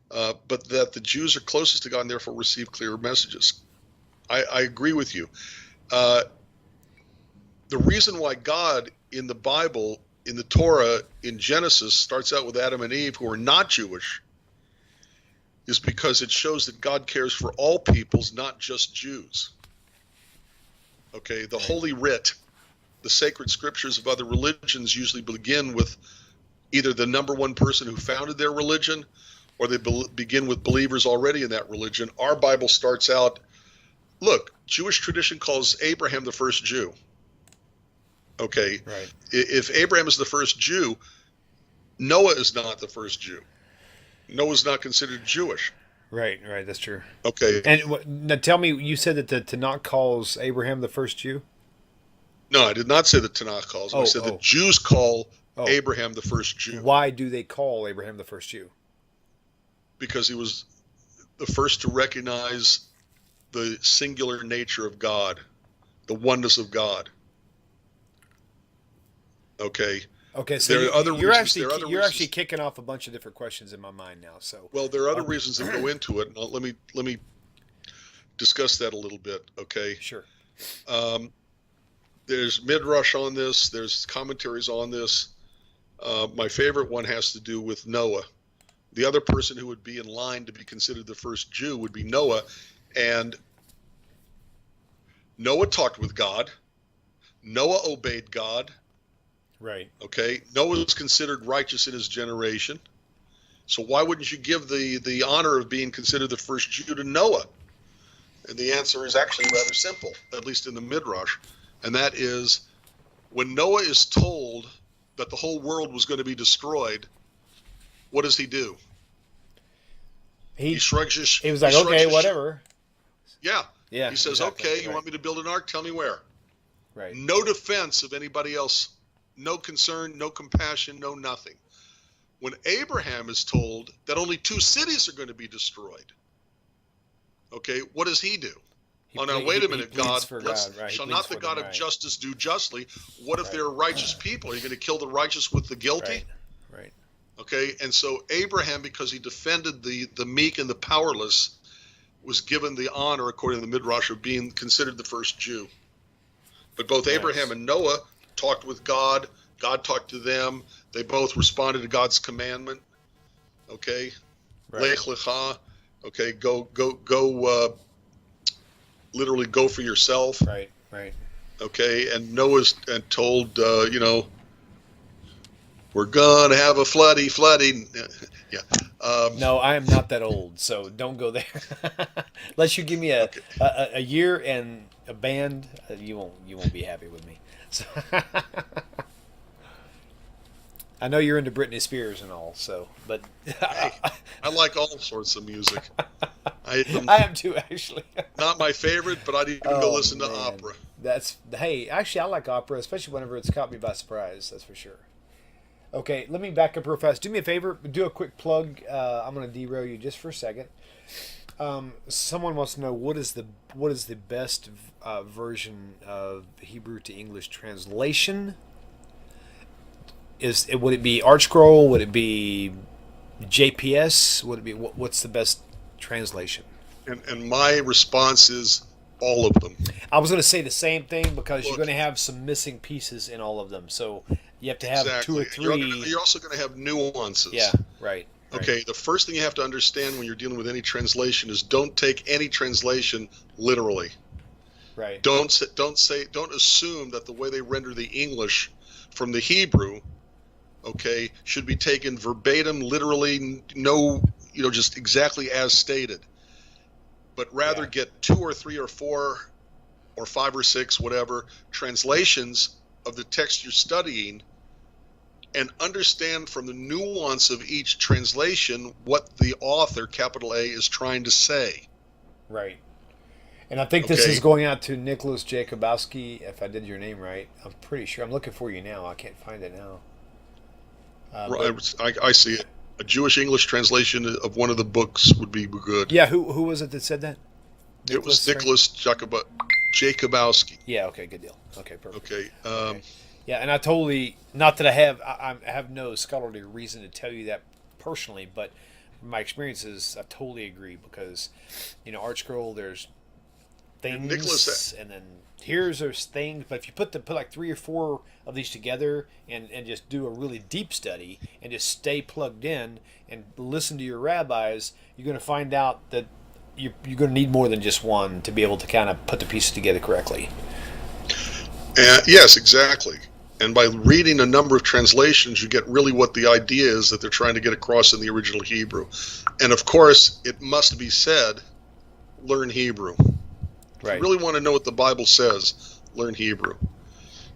but that the Jews are closest to God and therefore receive clearer messages. I agree with you. The reason why God in the Bible, in the Torah, in Genesis, starts out with Adam and Eve, who are not Jewish, is because it shows that God cares for all peoples, not just Jews. Okay, the Holy Writ, the sacred scriptures of other religions usually begin with either the number one person who founded their religion or they begin with believers already in that religion. Our Bible starts out, look, Jewish tradition calls Abraham the first Jew. Okay. Right. If Abraham is the first Jew, Noah is not the first Jew. Noah's not considered Jewish. Right, that's true. Okay. And now tell me, you said that the Tanakh calls Abraham the first Jew? No, I did not say the Tanakh calls. I said the Jews call Abraham the first Jew. Why do they call Abraham the first Jew? Because he was the first to recognize the singular nature of God, the oneness of God. Okay. Okay, so you're actually kicking off a bunch of different questions in my mind now. So well, there are other reasons that go into it. Let me discuss that a little bit. Okay. Sure. There's midrash on this. There's commentaries on this. My favorite one has to do with Noah. The other person who would be in line to be considered the first Jew would be Noah, and Noah talked with God. Noah obeyed God. Right. Okay. Noah was considered righteous in his generation. So why wouldn't you give the honor of being considered the first Jew to Noah? And the answer is actually rather simple, at least in the Midrash. And that is, when Noah is told that the whole world was going to be destroyed, what does he do? He shrugs his He was like, okay, whatever. Yeah. Yeah. He says, exactly. okay, you want me to build an ark? Tell me where. Right. No defense of anybody else. No concern, no compassion, no nothing. When Abraham is told that only 2 cities are going to be destroyed, okay, what does he do? Now, wait a minute, God. Shall not the God of justice do justly? What if there are righteous people? Are you going to kill the righteous with the guilty? Right. Okay, and so Abraham, because he defended the meek and the powerless, was given the honor, according to the Midrash, of being considered the first Jew. But both Abraham and Noah talked with God. God talked to them. They both responded to God's commandment. Okay, Lech lecha. Okay, go. Literally, go for yourself. Right. Okay, and Noah's told, we're gonna have a flooding. Yeah. No, I am not that old, so don't go there. Unless you give me a year and a band, you won't be happy with me. So I know you're into Britney Spears and all, but I like all sorts of music. I am too, actually. Not my favorite, but I'd even go listen to opera. Actually, I like opera, especially whenever it's caught me by surprise. That's for sure. Okay, let me back up real fast. Do me a favor, do a quick plug. I'm going to derail you just for a second. Someone wants to know what is the best version of Hebrew to English translation? Would it be ArtScroll? Would it be JPS? Would it be what's the best translation? And my response is all of them. I was going to say the same thing because you're going to have some missing pieces in all of them. So you have to have 2 or 3. You're also going to have nuances. Yeah, right. Okay, the first thing you have to understand when you're dealing with any translation is don't take any translation literally. Right. Don't assume that the way they render the English from the Hebrew, okay, should be taken verbatim, literally, just exactly as stated. But rather get 2 or 3 or 4 or 5 or 6, whatever, translations of the text you're studying, and understand from the nuance of each translation what the author, capital A, is trying to say. Right. And I think this is going out to Nicholas Jacobowski, if I did your name right. I'm pretty sure. I'm looking for you now. I can't find it now. I see it. A Jewish English translation of one of the books would be good. Yeah, who was it that said that? It was Nicholas Jacobowski. Yeah, okay, good deal. Okay, perfect. Okay. Yeah, and I totally, not that I have no scholarly reason to tell you that personally, but from my experiences, I totally agree because, ArtScroll, there's things, and then there's things, but if you put like 3 or 4 of these together and just do a really deep study and just stay plugged in and listen to your rabbis, you're going to find out that you're going to need more than just one to be able to kind of put the pieces together correctly. Yes, exactly. And by reading a number of translations, you get really what the idea is that they're trying to get across in the original Hebrew. And of course, it must be said, learn Hebrew. If you really want to know what the Bible says, learn Hebrew.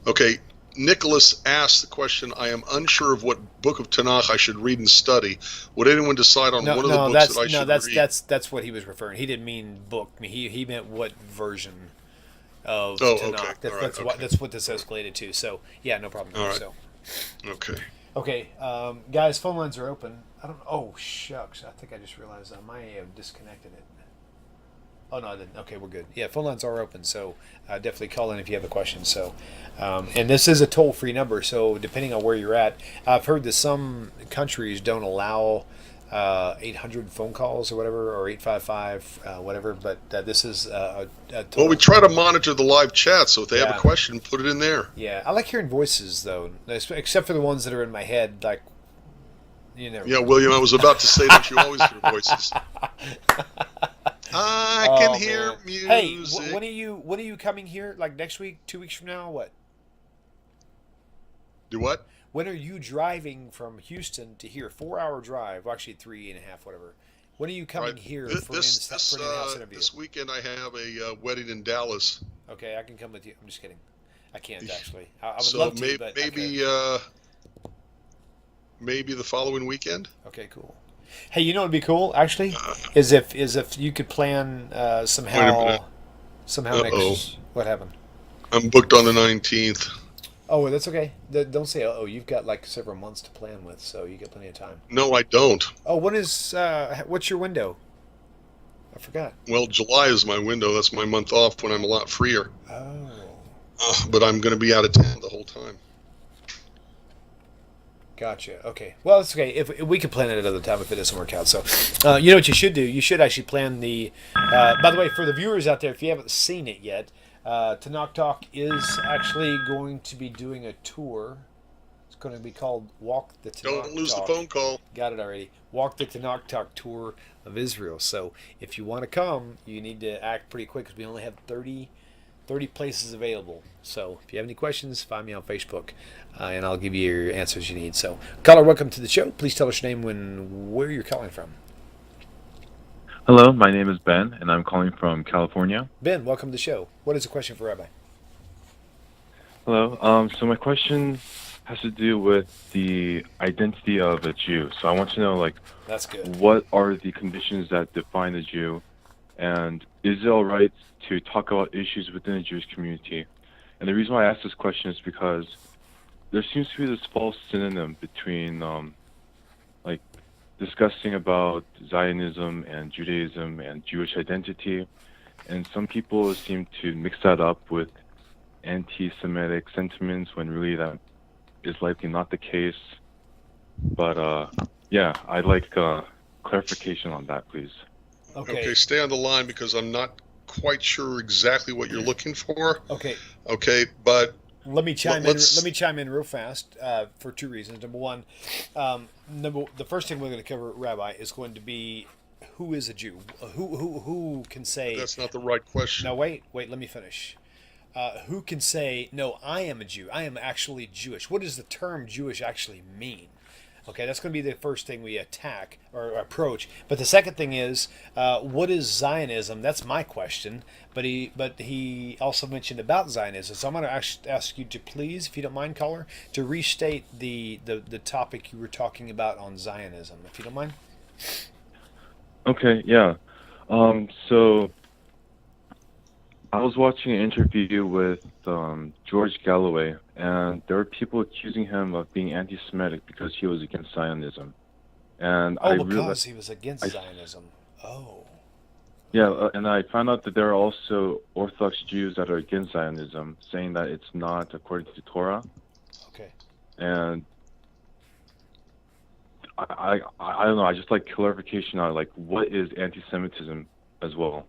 Okay, Nicholas asked the question, I am unsure of what book of Tanakh I should read and study. Would anyone decide on one of the books that I should read? That's what he was referring. He didn't mean book. I mean, he meant what version of Oh, Tanakh. okay. That's what this escalated to. So, yeah, no problem. All right. So. Okay. Guys, phone lines are open. I don't. Oh shucks! I think I just realized I might have disconnected it. Oh no, I didn't. Okay, we're good. Yeah, phone lines are open, so definitely call in if you have a question. So, and this is a toll-free number, so depending on where you're at, I've heard that some countries don't allow 800 phone calls or whatever, or 855 whatever. But this is a toll. Well, we try to monitor the live chat, so if they have a question, put it in there. Yeah, I like hearing voices though, except for the ones that are in my head, like. Yeah, William, I was about to say that you always hear voices. I can hear music. Hey, when are you coming here? Like next week, 2 weeks from now? What? Do what? When are you driving from Houston to here? 4-hour drive. Well, actually 3.5, whatever. When are you coming here for an in-house interview? This weekend I have a wedding in Dallas. Okay, I can come with you. I'm just kidding. I can't actually. I would love to, but maybe the following weekend. Okay, cool. Hey, you know what'd be cool actually is if you could plan somehow next. What happened? I'm booked on the 19th. Oh, that's okay. Don't say you've got like several months to plan with, so you get plenty of time. No, I don't. Oh, what's your window? I forgot. Well, July is my window. That's my month off when I'm a lot freer. Oh. But I'm going to be out of town the whole time. Gotcha. Okay. Well, it's okay. If we could plan it another time if it doesn't work out. So, you know what you should do? You should actually plan the. By the way, for the viewers out there, if you haven't seen it yet, Tanakh Talk is actually going to be doing a tour. It's going to be called Walk the Tanakh Talk. Don't lose the phone call. Got it already. Walk the Tanakh Talk tour of Israel. So, if you want to come, you need to act pretty quick because we only have 30 places available. So if you have any questions, find me on Facebook, and I'll give you your answers you need. So, caller, welcome to the show. Please tell us your name and where you're calling from. Hello, my name is Ben, and I'm calling from California. Ben, welcome to the show. What is the question for Rabbi? Hello. So my question has to do with the identity of a Jew. So I want to know, that's good. What are the conditions that define a Jew, and is it all right to talk about issues within the Jewish community? And the reason why I ask this question is because there seems to be this false synonym between discussing about Zionism and Judaism and Jewish identity, and some people seem to mix that up with anti-Semitic sentiments when really that is likely not the case. But I'd like clarification on that, please. Okay, stay on the line because I'm not quite sure exactly what you're looking for. Okay, but let me chime in real fast for two reasons. Number one, the first thing we're going to cover, Rabbi, is going to be who is a Jew. Who can say that's not the right question? No, wait, let me finish. Who can say no? I am a Jew. I am actually Jewish. What does the term Jewish actually mean? Okay, that's going to be the first thing we attack or approach. But the second thing is, what is Zionism? That's my question. But he also mentioned about Zionism. So I'm going to ask you to please, if you don't mind, caller, to restate the topic you were talking about on Zionism, if you don't mind. Okay, yeah. So I was watching an interview with George Galloway, and there were people accusing him of being anti-Semitic because he was against Zionism. And because he was against Zionism. Oh. Yeah, and I found out that there are also Orthodox Jews that are against Zionism, saying that it's not according to the Torah. Okay. And I don't know, I just like clarification on what is anti-Semitism as well.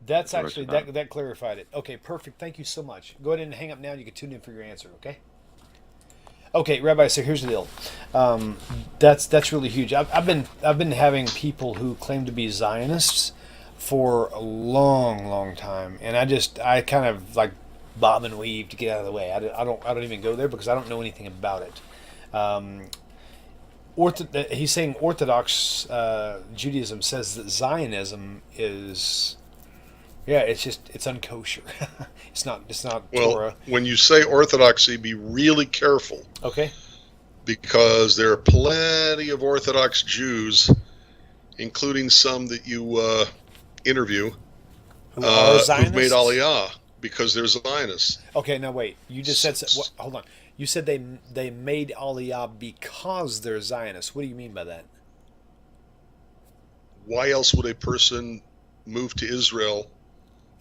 That's actually, that clarified it. Okay, perfect. Thank you so much. Go ahead and hang up now. You can tune in for your answer, okay? Okay, Rabbi, so here's the deal. That's really huge. I've been having people who claim to be Zionists for a long time, and I kind of bob and weave to get out of the way. I don't even go there because I don't know anything about it. He's saying Orthodox Judaism says that Zionism is, it's unkosher. it's not Well, Torah. when you say orthodoxy, be really careful, Okay. because there are plenty of Orthodox Jews, including some that you interview, Who are who've Zionists? made Aliyah because they're Zionists. Okay, now wait. You just said hold on. You said they made Aliyah because they're Zionists. What do you mean by that? Why else would a person move to Israel,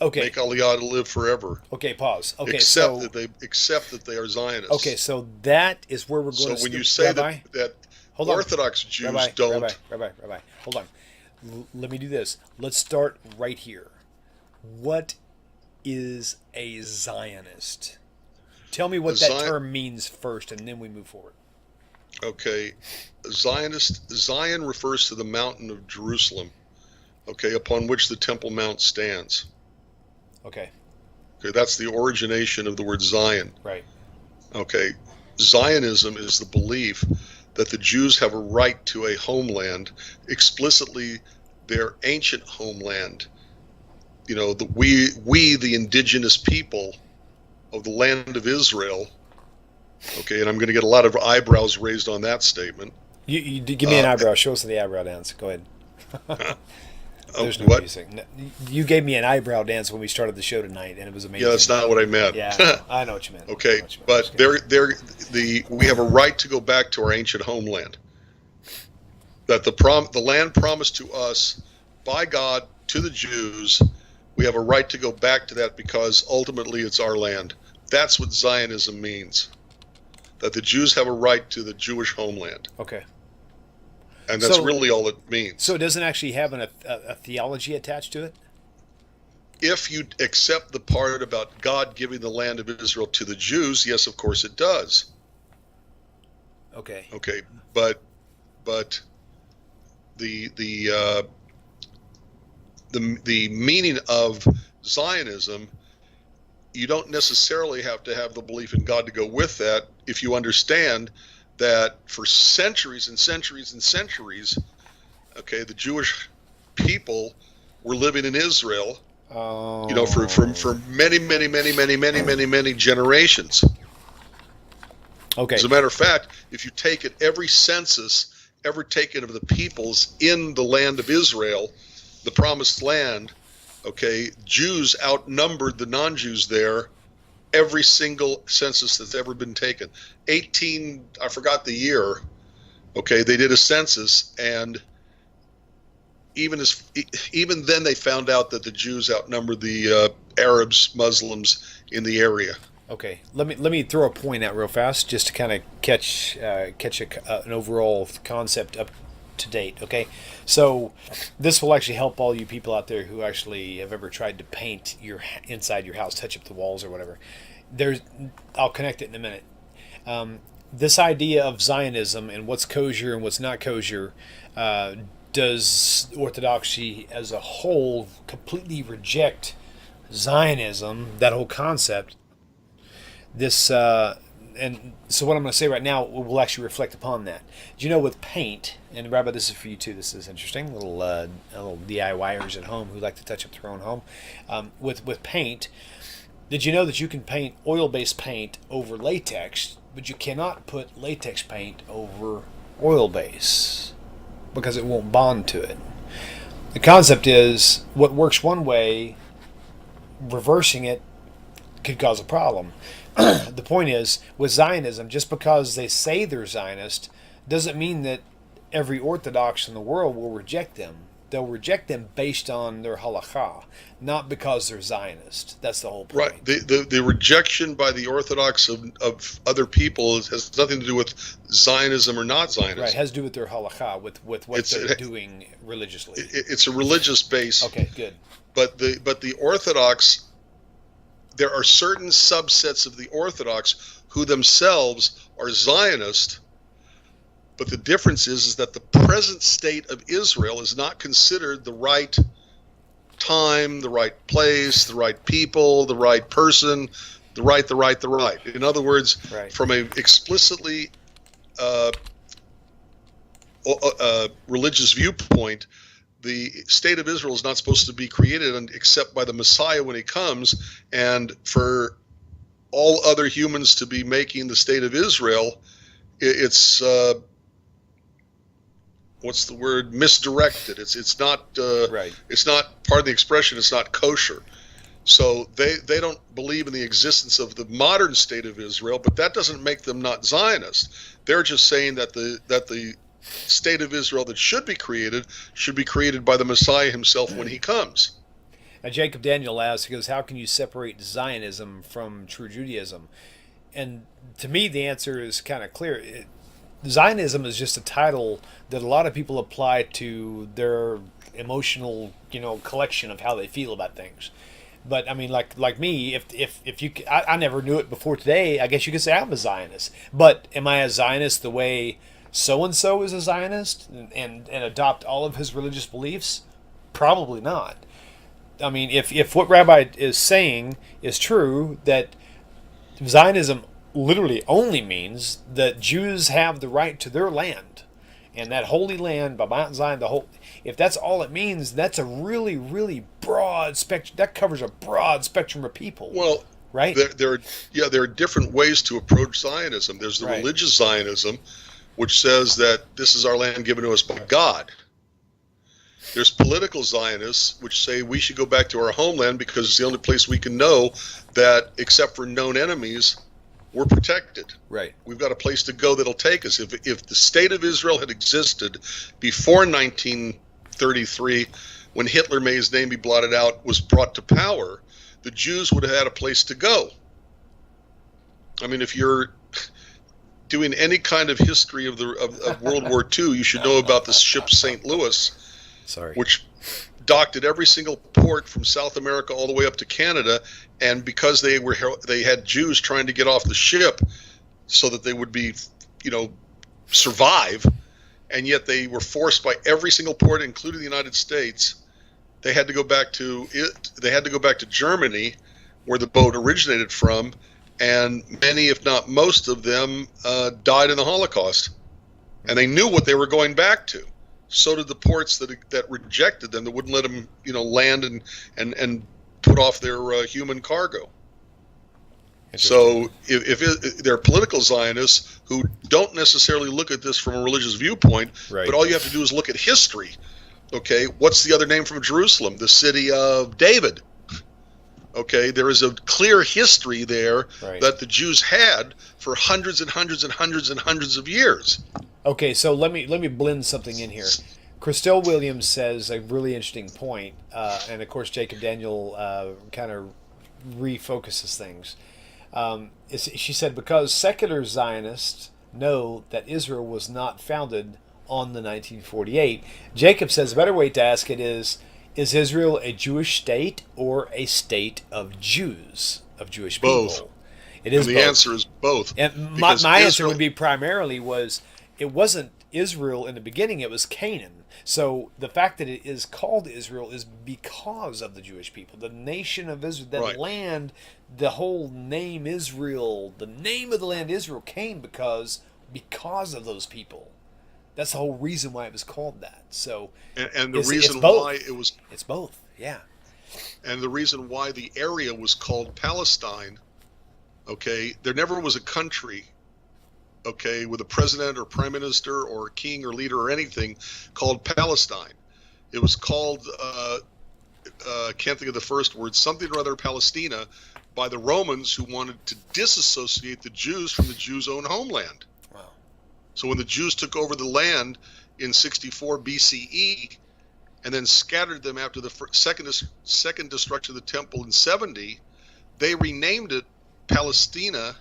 Okay. make Aliyah to live forever? Okay, pause. Okay, Except so that they are Zionists. okay, so that is where we're going. So to when you say Rabbi, that hold on. Orthodox Jews Rabbi, don't, Rabbi, hold on. Let me do this. Let's start right here. What is a Zionist? Tell me what that term means first, and then we move forward. okay, Zion refers to the mountain of Jerusalem, okay, upon which the Temple Mount stands. Okay. Okay, that's the origination of the word Zion. Right. Okay, Zionism is the belief that the Jews have a right to a homeland, explicitly their ancient homeland. You know, we the indigenous people of the land of Israel. Okay, and I'm going to get a lot of eyebrows raised on that statement. You give me an eyebrow. Show us the eyebrow dance. Go ahead. There's no what? music. No, you gave me an eyebrow dance when we started the show tonight, and it was amazing. Yeah, that's not what I meant. Yeah, I know what you meant. Okay, but we have a right to go back to our ancient homeland. That the land promised to us by God to the Jews, we have a right to go back to that because ultimately it's our land. That's what Zionism means. That the Jews have a right to the Jewish homeland. Okay. And that's really all it means. So it doesn't actually have a theology attached to it? If you accept the part about God giving the land of Israel to the Jews, yes, of course it does. Okay. Okay, but the meaning of Zionism, you don't necessarily have to have the belief in God to go with that if you understand that for centuries and centuries and centuries, okay, the Jewish people were living in Israel, you know, for many generations. Okay. As a matter of fact, if you take it, every census ever taken of the peoples in the land of Israel, the promised land, okay, Jews outnumbered the non-Jews there every single census that's ever been taken. I forgot the year, okay, they did a census, and even then they found out that the Jews outnumbered the Arabs, Muslims in the area. Okay, let me throw a point out real fast just to kind of catch an overall concept up to date. Okay, so this will actually help all you people out there who actually have ever tried to paint your inside your house, touch up the walls or whatever. I'll connect it in a minute. This idea of Zionism and what's kosher and what's not kosher, does Orthodoxy as a whole completely reject Zionism, that whole concept? This and so what I'm going to say right now will actually reflect upon that. Do you know with paint, and Rabbi, this is for you too, this is interesting, little DIYers at home who like to touch up their own home. With paint, did you know that you can paint oil-based paint over latex, but you cannot put latex paint over oil base because it won't bond to it? The concept is what works one way, reversing it could cause a problem. The point is, with Zionism, just because they say they're Zionist doesn't mean that every Orthodox in the world will reject them. They'll reject them based on their halakha, not because they're Zionist. That's the whole point. Right. The rejection by the Orthodox of other people has nothing to do with Zionism or not Zionism. Right. It has to do with their halakha, with what they're doing religiously. It's a religious base. Okay, good. But the Orthodox, there are certain subsets of the Orthodox who themselves are Zionist, but the difference is that the present state of Israel is not considered the right time, the right place, the right people, the right person, The right, the right, the right. In other words, Right. from a explicitly religious viewpoint, the state of Israel is not supposed to be created except by the Messiah when he comes, and for all other humans to be making the state of Israel, it's what's the word? Misdirected. It's not Right. It's not, pardon the expression, it's not kosher. So they don't believe in the existence of the modern state of Israel, but that doesn't make them not Zionists. They're just saying that the state of Israel that should be created by the Messiah himself when he comes. Now, Jacob Daniel asks, he goes, how can you separate Zionism from true Judaism? And to me, the answer is kind of clear. Zionism is just a title that a lot of people apply to their emotional, collection of how they feel about things. But I mean, like me, if you, I never knew it before today. I guess you could say I'm a Zionist. But am I a Zionist the way so and so is a Zionist and adopt all of his religious beliefs? Probably not. I mean, if what Rabbi is saying is true, that Zionism literally only means that Jews have the right to their land, and that holy land by Mount Zion, if that's all it means, that's a really, really broad spectrum. That covers a broad spectrum of people. Well, right? There are different ways to approach Zionism. There's the religious Zionism, which says that this is our land given to us by God. There's political Zionists, which say we should go back to our homeland because it's the only place we can know that, except for known enemies, we're protected. Right. We've got a place to go that'll take us. If the state of Israel had existed before 1933, when Hitler, may his name be blotted out, was brought to power, the Jews would have had a place to go. I mean, if you're doing any kind of history of World War II, you should know about the ship St. Louis, which docked at every single port from South America all the way up to Canada, and because they had Jews trying to get off the ship so that they would be, survive, and yet they were forced by every single port, including the United States. They had to go back to Germany, where the boat originated from, and many, if not most of them, died in the Holocaust, and they knew what they were going back to. So did the ports that rejected them, that wouldn't let them, land and put off their human cargo. So if they're political Zionists who don't necessarily look at this from a religious viewpoint, but all you have to do is look at history. Okay, what's the other name from Jerusalem? The city of David. Okay, there is a clear history there that the Jews had for hundreds and hundreds and hundreds and hundreds of years. Okay, so let me blend something in here. Christelle Williams says a really interesting point, and of course Jacob Daniel kind of refocuses things. She said, because secular Zionists know that Israel was not founded on the 1948. Jacob says a better way to ask it is Israel a Jewish state or a state of Jews, of Jewish people? Both. It is. And the answer is both. And my answer would be primarily it wasn't Israel in the beginning, it was Canaan. So the fact that it is called Israel is because of the Jewish people. The nation of Israel, that land, the whole name Israel, the name of the land Israel came because of those people. That's the whole reason why it was called that. So and the reason why it's both, yeah. And the reason why the area was called Palestine, okay, there never was a country, okay, with a president or prime minister or king or leader or anything called Palestine. It was called, I can't think of the first word, something or other Palestina, by the Romans, who wanted to disassociate the Jews from the Jews' own homeland. Wow. So when the Jews took over the land in 64 BCE and then scattered them after the second destruction of the temple in 70, they renamed it Palestina,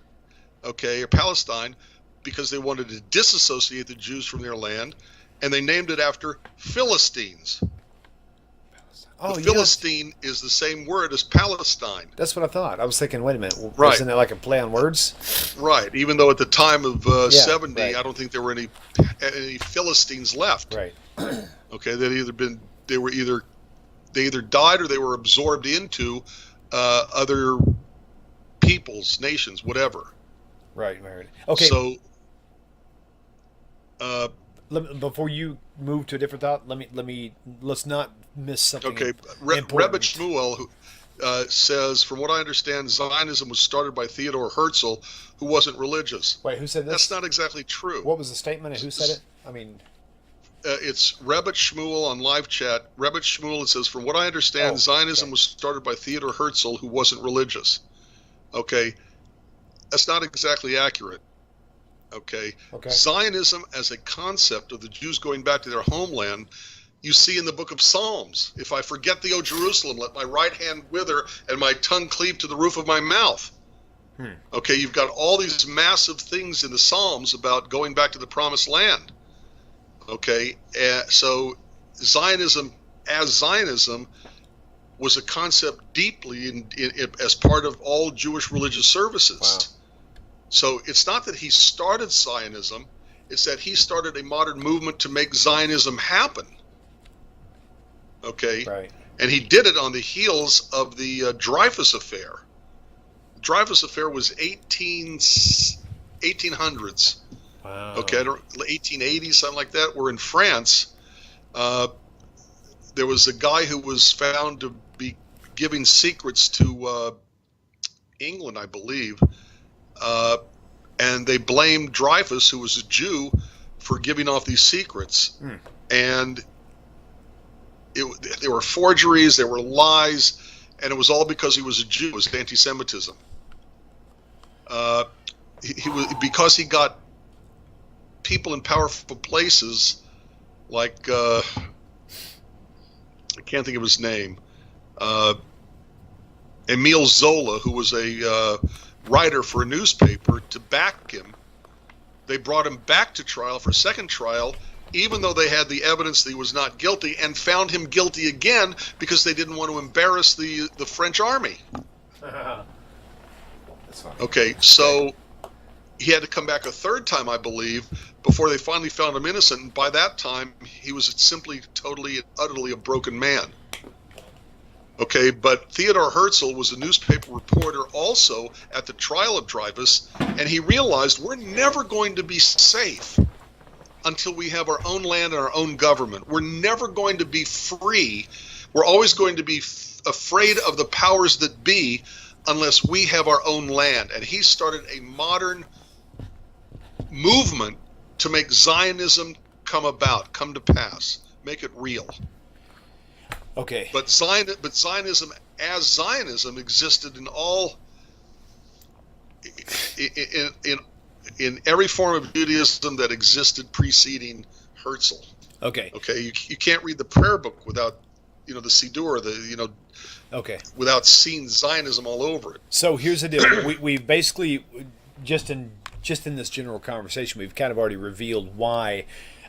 okay, or Palestine, because they wanted to disassociate the Jews from their land, and they named it after Philistines. The Philistine is the same word as Palestine. That's what I thought. I was thinking, wait a minute, wasn't it like a play on words? Right. Even though at the time of 70, I don't think there were any Philistines left. Right. Okay, they either died or they were absorbed into other peoples, nations, whatever. Right. Okay. So, Before you move to a different thought, let's not miss something. okay, important. Rabbi Shmuel, who says, from what I understand, Zionism was started by Theodor Herzl, who wasn't religious. Wait, who said this? That's not exactly true. What was the statement and who said it? I mean, it's Rabbi Shmuel on live chat. Rabbi Shmuel, it says, from what I understand, Zionism was started by Theodor Herzl, who wasn't religious. Okay, that's not exactly accurate. Okay. Zionism as a concept of the Jews going back to their homeland, you see in the book of Psalms. If I forget thee, O Jerusalem, let my right hand wither and my tongue cleave to the roof of my mouth. Okay, you've got all these massive things in the Psalms about going back to the promised land. Okay, so Zionism as Zionism was a concept deeply as part of all Jewish religious services. Wow. So it's not that he started Zionism, it's that he started a modern movement to make Zionism happen. Okay? Right. And he did it on the heels of the Dreyfus Affair. Dreyfus Affair was 1800s. Wow. Okay, 1880s, something like that. We're in France. There was a guy who was found to be giving secrets to England, I believe. And they blamed Dreyfus, who was a Jew, for giving off these secrets. And there were forgeries, there were lies, and it was all because he was a Jew. It was anti-Semitism. He was, because he got people in powerful places, like I can't think of his name, Emile Zola, who was a writer for a newspaper, to back him. They brought him back to trial for a second trial, even though they had the evidence that he was not guilty, and found him guilty again because they didn't want to embarrass the French army. That's funny. Okay, so he had to come back a third time, I believe, before they finally found him innocent. And by that time, he was simply, totally, utterly a broken man. Okay, but Theodor Herzl was a newspaper reporter also at the trial of Dreyfus, and he realized we're never going to be safe until we have our own land and our own government. We're never going to be free. We're always going to be afraid of the powers that be unless we have our own land. And he started a modern movement to make Zionism come to pass, make it real. Okay. But Zionism as Zionism existed in all in every form of Judaism that existed preceding Herzl. Okay. Okay. You can't read the prayer book without the Siddur, Okay. without seeing Zionism all over it. So here's the deal. We've basically just in this general conversation, we've kind of already revealed why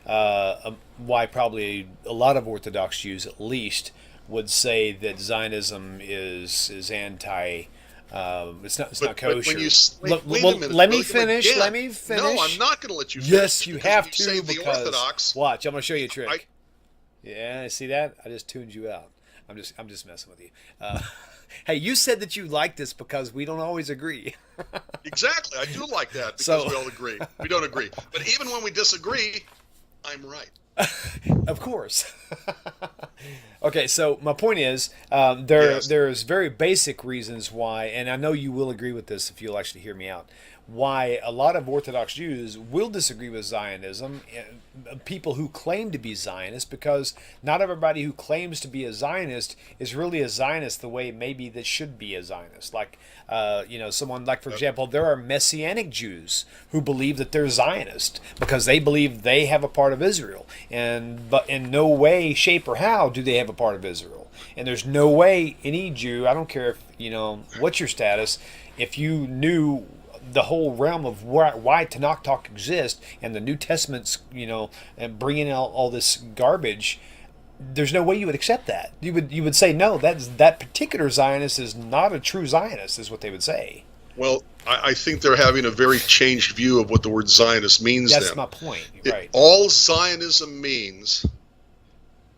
probably a lot of Orthodox Jews, at least, would say that Zionism is anti. It's not kosher. Let me finish. Again, let me finish. No, I'm not going to let you finish. Yes, you have to, say because the Orthodox. Watch. I'm going to show you a trick. Yeah, see that? I just tuned you out. I'm just messing with you. Hey, you said that you like this because we don't always agree. Exactly, I do like that because we all agree. We don't agree, but even when we disagree, I'm right. Of course. Okay, so my point is, there's very basic reasons why, and I know you will agree with this if you'll actually hear me out, why a lot of Orthodox Jews will disagree with Zionism, people who claim to be Zionists, because not everybody who claims to be a Zionist is really a Zionist the way maybe that should be a Zionist. Like, someone like, for example, there are Messianic Jews who believe that they're Zionist because they believe they have a part of Israel, but in no way, shape, or how do they have a part of Israel. And there's no way any Jew, I don't care if, what's your status, if you knew the whole realm of why Tanakh talk exists and the New Testament's, and bringing out all this garbage, there's no way you would accept that. You would say, no, that particular Zionist is not a true Zionist, is what they would say. Well, I think they're having a very changed view of what the word Zionist means. That's my point, right? All Zionism means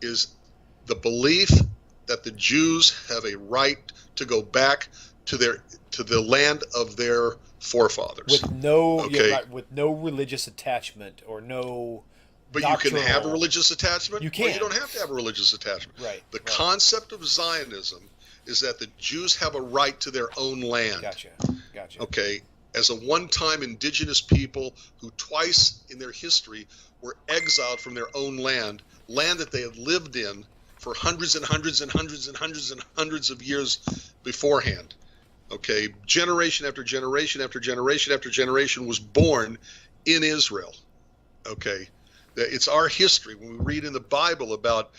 is the belief that the Jews have a right to go back to to the land of their forefathers. With no, Okay. with no religious attachment or no. But you can have a doctrinal- religious attachment. You Or can. you don't have to have a religious attachment. Right. The right. concept of Zionism is that the Jews have a right to their own land. Gotcha. Gotcha. Okay. As a one-time indigenous people who twice in their history were exiled from their own land that they had lived in for hundreds and hundreds and hundreds and hundreds and hundreds of years beforehand. Okay. Generation after generation after generation after generation was born in Israel. Okay. It's our history. When we read in the Bible about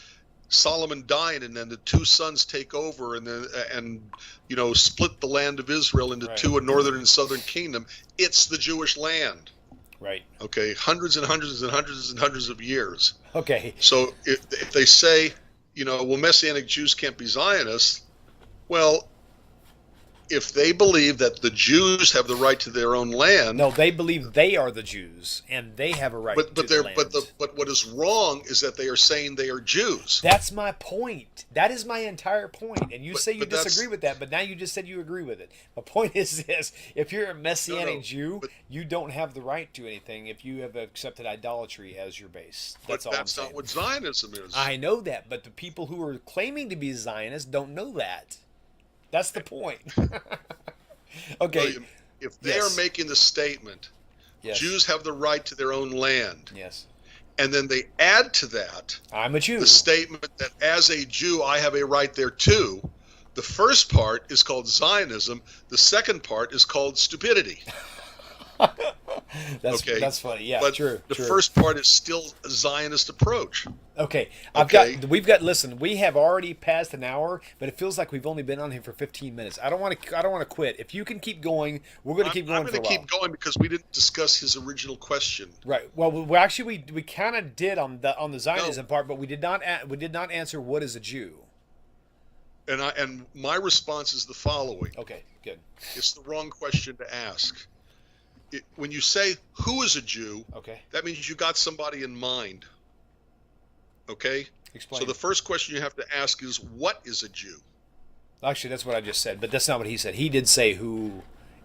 Solomon dying and then the two sons take over and split the land of Israel into Right. two, a northern and southern kingdom, it's the Jewish land. Right. Okay, hundreds and hundreds and hundreds and hundreds of years. Okay. So if they say, well, Messianic Jews can't be Zionists, well, if they believe that the Jews have the right to their own land, No, they believe they are the Jews and they have a right but to the land. but what is wrong is that they are saying they are Jews. That's my point. That is my entire point. And you say you but that's- disagree with that, but now you just said you agree with it. My point is this: if you're a Messianic No, Jew, but- you don't have the right to anything if you have accepted idolatry as your base. But That's all I'm that's saying. not what Zionism is. I know that, but the people who are claiming to be Zionists don't know that. That's the point. Okay. William, if they Yes. are making the statement, Yes. Jews have the right to their own land, Yes. and then they add to that I'm a Jew. the statement that as a Jew I have a right there too, the first part is called Zionism, the second part is called stupidity. Okay. That's funny. Yeah, but true. the true. first part is still a Zionist approach. Okay, Okay. Listen, we have already passed an hour, but it feels like we've only been on here for 15 minutes. I don't want to quit. If you can keep going, we're going to keep going I'm for a going to while. keep going because we didn't discuss his original question. Right. Well, we kind of did on the Zionism part, but we did not answer what is a Jew. And my response is the following. Okay, good. It's the wrong question to ask. When you say who is a Jew, Okay. that means you got somebody in mind. Okay? Explain. So the first question you have to ask is, what is a Jew? Actually, that's what I just said, but that's not what he said. He did say who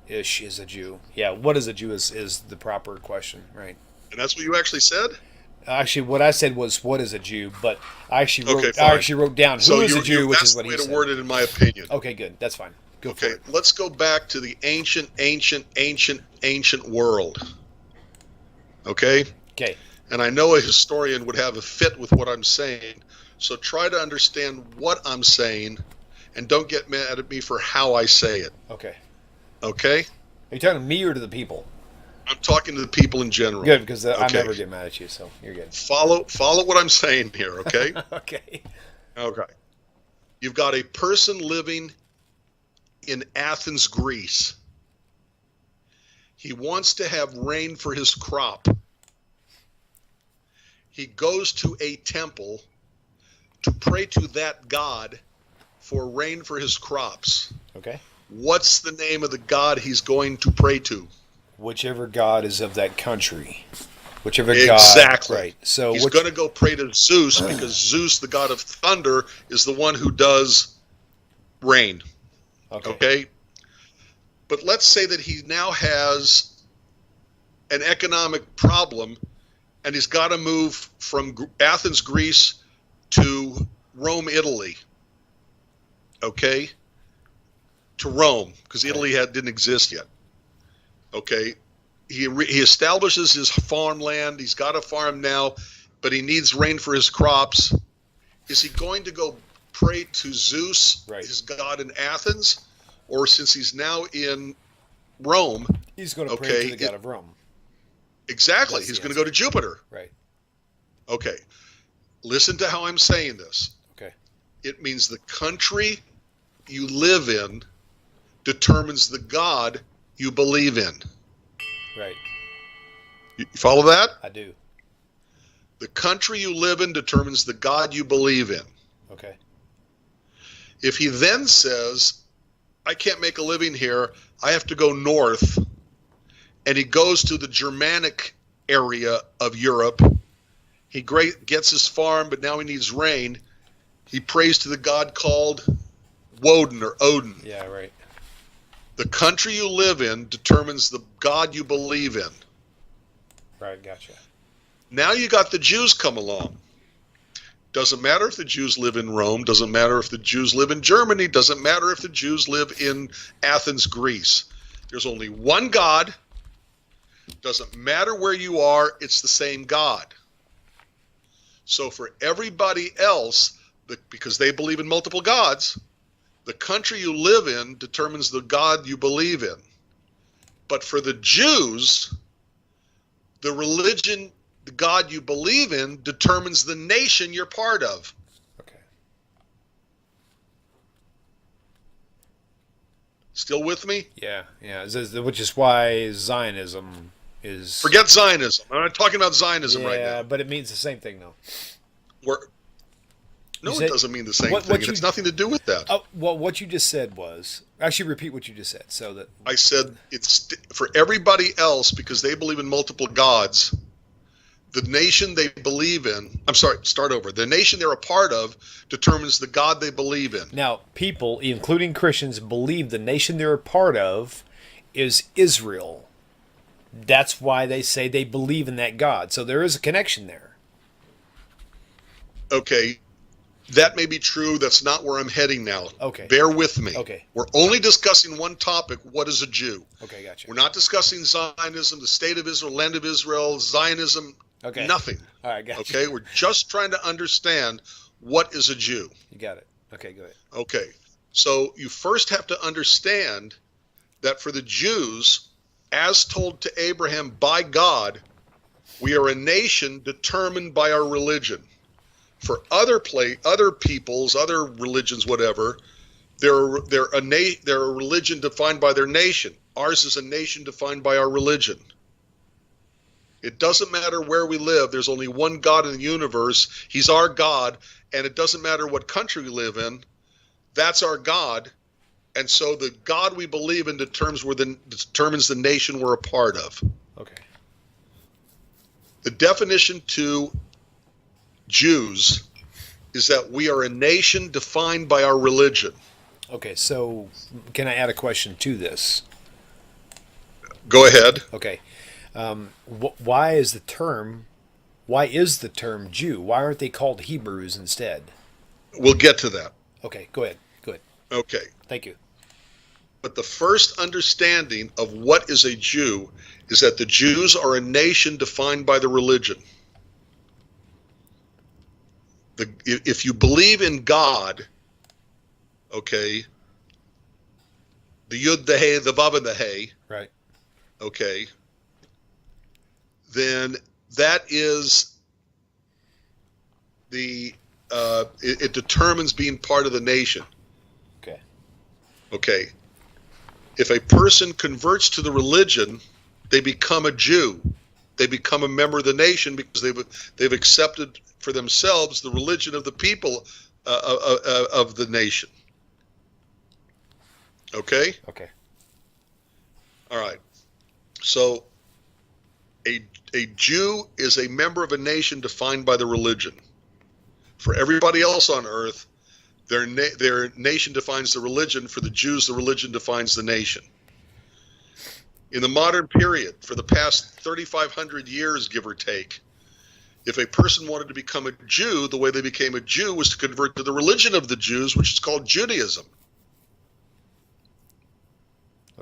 is a Jew. Yeah, what is a Jew is the proper question, right? And that's what you actually said? Actually, what I said was what is a Jew, but I actually Okay, wrote fine. down who is a you're- Jew, which that's is what the he way said. to word it, in my opinion. Okay, good. That's fine. Go for Okay, it. let's go back to the ancient world. Okay? Okay. And I know a historian would have a fit with what I'm saying, so try to understand what I'm saying and don't get mad at me for how I say it. Okay. Okay? Are you talking to me or to the people? I'm talking to the people in general. Good, because I Okay. never get mad at you, so you're good. Follow what I'm saying here, okay? Okay. Okay. You've got a person living in Athens, Greece. He wants to have rain for his crop. He goes to a temple to pray to that god for rain for his crops. Okay. What's the name of the god he's going to pray to? Whichever God is of that country. Whichever Exactly. God. Right. So He's going to go pray to Zeus because Zeus, the god of thunder, is the one who does rain. Okay? But let's say that he now has an economic problem and he's got to move from Athens, Greece to Rome, Italy. Okay? To Rome, because Italy didn't exist yet. Okay? He establishes his farmland. He's got a farm now, but he needs rain for his crops. Is he going to go pray to Zeus, his god in Athens? Or since he's now in Rome, he's going to pray to the god of Rome. Exactly. That's He's the going to go to Jupiter. Right. Okay. Listen to how I'm saying this. Okay. It means the country you live in determines the God you believe in. Right. You follow that? I do. The country you live in determines the God you believe in. Okay. If he then says, I can't make a living here, I have to go north, and he goes to the Germanic area of Europe, he gets his farm, but now he needs rain, he prays to the god called Woden or Odin. Yeah, right. The country you live in determines the God you believe in. Right, gotcha. Now you got the Jews come along. Doesn't matter if the Jews live in Rome, doesn't matter if the Jews live in Germany, doesn't matter if the Jews live in Athens, Greece. There's only one God. Doesn't matter where you are, it's the same God. So for everybody else, because they believe in multiple gods, the country you live in determines the God you believe in. But for the Jews, the religion, the God you believe in, determines the nation you're part of. Okay. Still with me? Yeah. Which is why Zionism is. Forget Zionism. I'm not talking about Zionism right now. Yeah, but it means the same thing, though. It doesn't mean the same thing. It has nothing to do with that. Well, what you just said was actually repeat what you just said, so that I said it's for everybody else because they believe in multiple gods. The nation they believe in, I'm sorry, start over. The nation they're a part of determines the God they believe in. Now, people, including Christians, believe the nation they're a part of is Israel. That's why they say they believe in that God. So there is a connection there. Okay, that may be true. That's not where I'm heading now. Okay. Bear with me. Okay. We're only discussing one topic. What is a Jew? Okay, gotcha. We're not discussing Zionism, the state of Israel, land of Israel, Zionism, Okay. nothing. All right, gotcha. Okay, we're just trying to understand what is a Jew. You got it. Okay, go ahead. Okay, so you first have to understand that for the Jews, as told to Abraham by God, we are a nation determined by our religion. For other peoples, other religions, whatever, they're a religion defined by their nation. Ours is a nation defined by our religion. It doesn't matter where we live. There's only one God in the universe. He's our God, and it doesn't matter what country we live in. That's our God, and so the God we believe in determines the nation we're a part of. Okay. The definition to Jews is that we are a nation defined by our religion. Okay, so can I add a question to this? Go ahead. Okay. Why is the term Jew? Why aren't they called Hebrews instead? We'll get to that. Okay, go ahead. Okay. Thank you. But the first understanding of what is a Jew is that the Jews are a nation defined by the religion. If you believe in God, okay, the Yud, the Hey, the Vav, and the Hey, Right. okay, then that is it determines being part of the nation. Okay. Okay. If a person converts to the religion, they become a Jew. They become a member of the nation because they've accepted for themselves the religion of the people of the nation. Okay? Okay. All right. So a Jew is a member of a nation defined by the religion. For everybody else on earth, their nation defines the religion. For the Jews, the religion defines the nation. In the modern period, for the past 3,500 years, give or take, if a person wanted to become a Jew, the way they became a Jew was to convert to the religion of the Jews, which is called Judaism.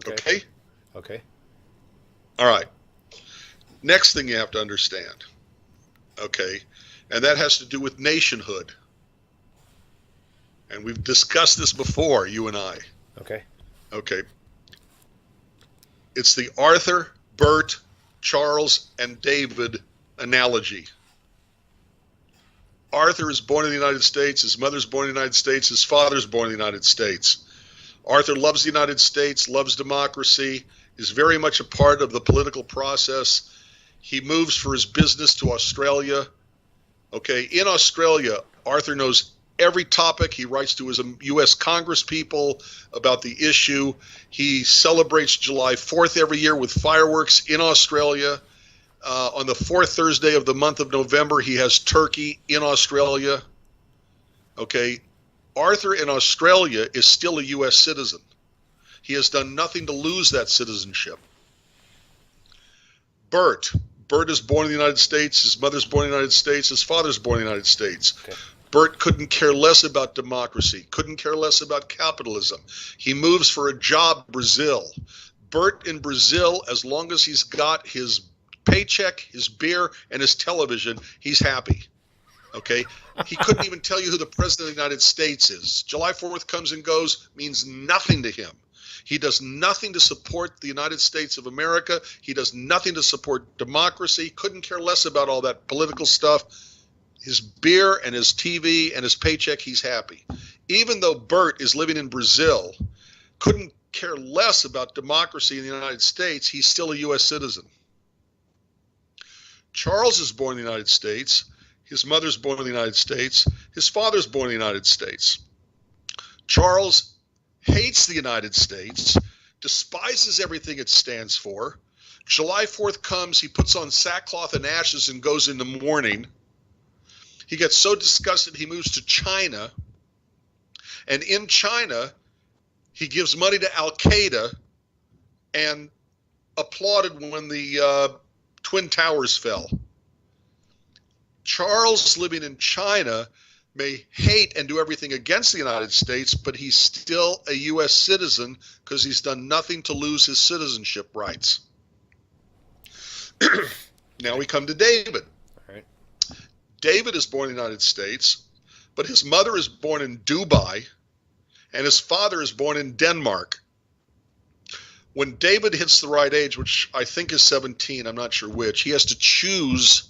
Okay? Okay. All right. Next thing you have to understand, okay, and that has to do with nationhood. And we've discussed this before, you and I. Okay. Okay. It's the Arthur, Bert, Charles, and David analogy. Arthur is born in the United States. His mother's born in the United States. His father's born in the United States. Arthur loves the United States, loves democracy, is very much a part of the political process. He moves for his business to Australia. Okay, in Australia, Arthur knows every topic. He writes to his U.S. Congress people about the issue. He celebrates July 4th every year with fireworks in Australia. On the fourth Thursday of the month of November, he has turkey in Australia. Okay, Arthur in Australia is still a U.S. citizen. He has done nothing to lose that citizenship. Bert is born in the United States. His mother's born in the United States. His father's born in the United States. Okay. Bert couldn't care less about democracy, couldn't care less about capitalism. He moves for a job in Brazil. Bert in Brazil, as long as he's got his paycheck, his beer, and his television, he's happy. Okay? He couldn't even tell you who the president of the United States is. July 4th comes and goes, means nothing to him. He does nothing to support the United States of America. He does nothing to support democracy. Couldn't care less about all that political stuff. His beer and his TV and his paycheck, he's happy. Even though Bert is living in Brazil, couldn't care less about democracy in the United States, he's still a U.S. citizen. Charles is born in the United States. His mother's born in the United States. His father's born in the United States. Charles hates the United States, despises everything it stands for. July 4th comes, he puts on sackcloth and ashes and goes into mourning. He gets so disgusted he moves to China, and in China, he gives money to Al-Qaeda and applauded when the Twin Towers fell. Charles, living in China, may hate and do everything against the United States, but he's still a U.S. citizen because he's done nothing to lose his citizenship rights. Now we come to David. David is born in the United States, but his mother is born in Dubai, and his father is born in Denmark. When David hits the right age, which I think is 17, I'm not sure which, he has to choose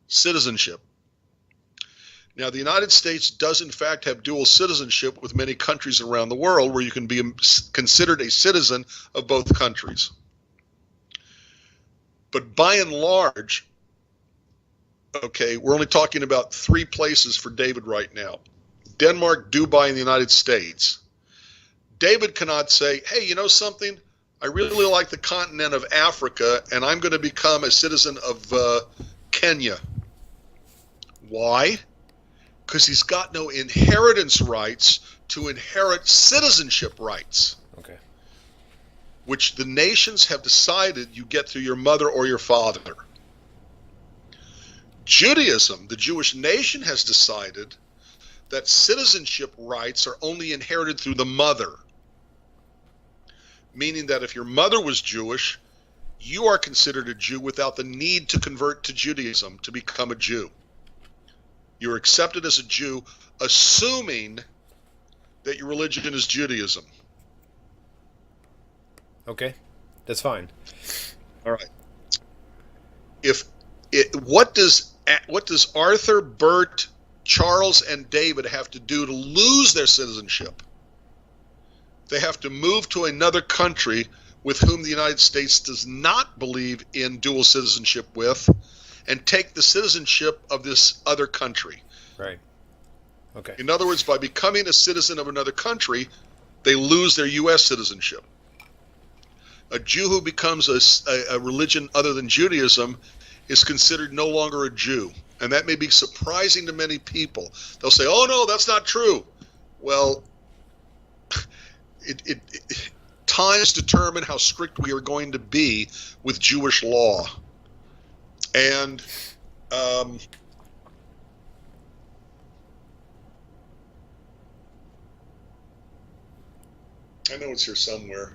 citizenship. Now, the United States does in fact have dual citizenship with many countries around the world where you can be considered a citizen of both countries. But by and large, okay, we're only talking about 3 places for David right now: Denmark, Dubai, and the United States. David cannot say, hey, you know something? I really like the continent of Africa, and I'm going to become a citizen of Kenya. Why? Because he's got no inheritance rights to inherit citizenship rights. Okay. Which the nations have decided you get through your mother or your father. Judaism, the Jewish nation, has decided that citizenship rights are only inherited through the mother. Meaning that if your mother was Jewish, you are considered a Jew without the need to convert to Judaism to become a Jew. You're accepted as a Jew, assuming that your religion is Judaism. Okay, that's fine. All right. What does Arthur, Bert, Charles, and David have to do to lose their citizenship? They have to move to another country with whom the United States does not believe in dual citizenship with, and take the citizenship of this other country. Right. Okay. In other words, by becoming a citizen of another country, they lose their U.S. citizenship. A Jew who becomes a religion other than Judaism is considered no longer a Jew. And that may be surprising to many people. They'll say, oh, no, that's not true. Well, times determine how strict we are going to be with Jewish law. And I know it's here somewhere.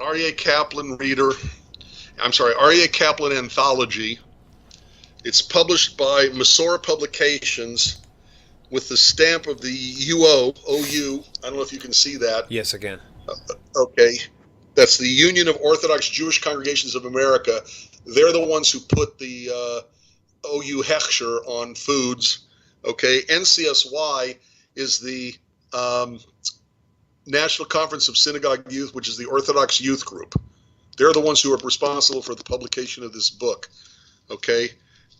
R.A. Kaplan R.A. Kaplan Anthology. It's published by Masora Publications with the stamp of the OU. I don't know if you can see that. Yes, again. Okay. That's the Union of Orthodox Jewish Congregations of America. They're the ones who put the OU Hechsher on foods. Okay. NCSY is the National Conference of Synagogue Youth, which is the Orthodox Youth Group. They're the ones who are responsible for the publication of this book. Okay.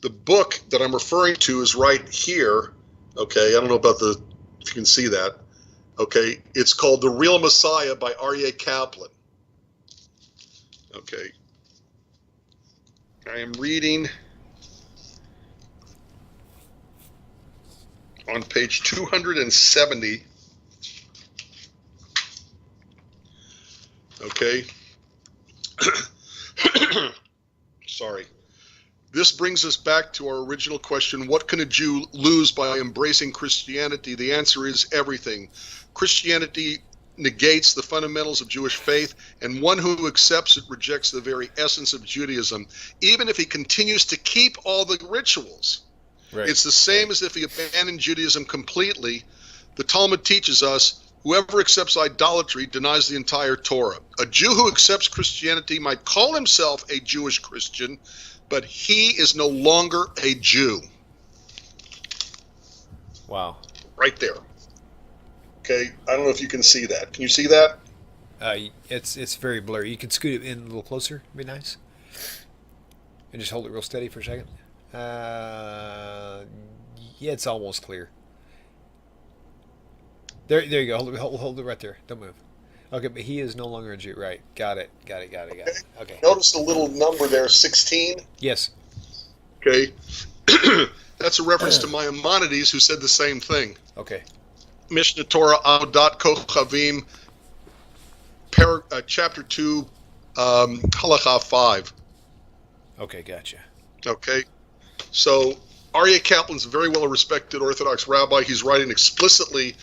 The book that I'm referring to is right here. Okay, I don't know about if you can see that. Okay, it's called The Real Messiah by R.A. Kaplan. Okay, I am reading on page 270. Okay. Sorry. This brings us back to our original question, what can a Jew lose by embracing Christianity? The answer is everything. Christianity negates the fundamentals of Jewish faith, and one who accepts it rejects the very essence of Judaism, even if he continues to keep all the rituals. Right. It's the same as if he abandoned Judaism completely. The Talmud teaches us, whoever accepts idolatry denies the entire Torah. A Jew who accepts Christianity might call himself a Jewish Christian, but he is no longer a Jew. Wow. Right there. Okay, I don't know if you can see that. Can you see that? It's very blurry. You can scoot it in a little closer. It'd be nice. And just hold it real steady for a second. Yeah, it's almost clear. There you go. Hold it right there. Don't move. Okay, but he is no longer a Jew. Right. Got it. Okay. Notice the little number there, 16? Yes. Okay. That's a reference to Maimonides, who said the same thing. Okay. Mishnah Torah Avodat Kochavim, chapter 2, Halacha 5. Okay, gotcha. Okay. So, Aryeh Kaplan's a very well-respected Orthodox rabbi. He's writing explicitly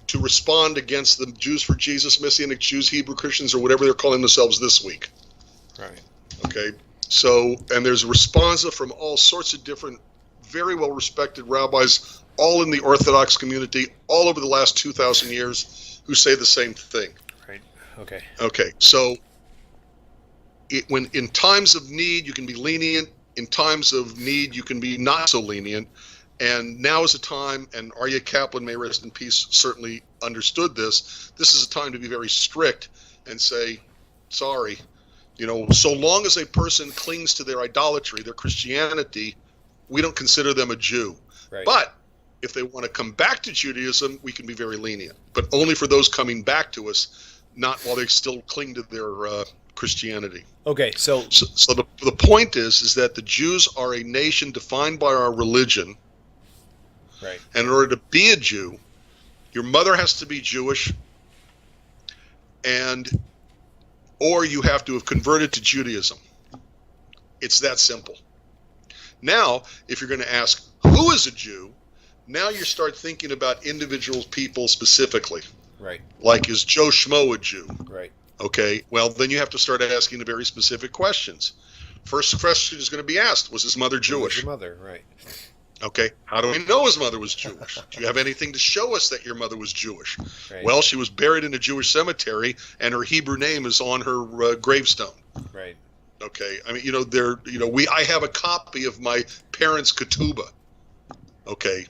to respond against the Jews for Jesus, Messianic Jews, Hebrew Christians, or whatever they're calling themselves this week. Right. Okay. So, and there's a responsa from all sorts of different, very well-respected rabbis, all in the Orthodox community, all over the last 2,000 years, who say the same thing. Right. Okay. Okay. So, when in times of need, you can be lenient. In times of need, you can be not so lenient. And now is a time, and Aryeh Kaplan, may rest in peace, certainly understood this. This is a time to be very strict and say, sorry, so long as a person clings to their idolatry, their Christianity, we don't consider them a Jew. Right. But if they want to come back to Judaism, we can be very lenient, but only for those coming back to us, not while they still cling to their Christianity. Okay, so the point is that the Jews are a nation defined by our religion. Right. And in order to be a Jew, your mother has to be Jewish, or you have to have converted to Judaism. It's that simple. Now, if you're going to ask who is a Jew, now you start thinking about individual people specifically. Right. Like, is Joe Schmo a Jew? Right. Okay. Well, then you have to start asking the very specific questions. First question is going to be asked: was his mother Jewish? Was your mother, right? Okay, how do we know his mother was Jewish? Do you have anything to show us that your mother was Jewish? Right. Well, she was buried in a Jewish cemetery, and her Hebrew name is on her gravestone. Right. Okay, I mean, I have a copy of my parents' ketubah. Okay,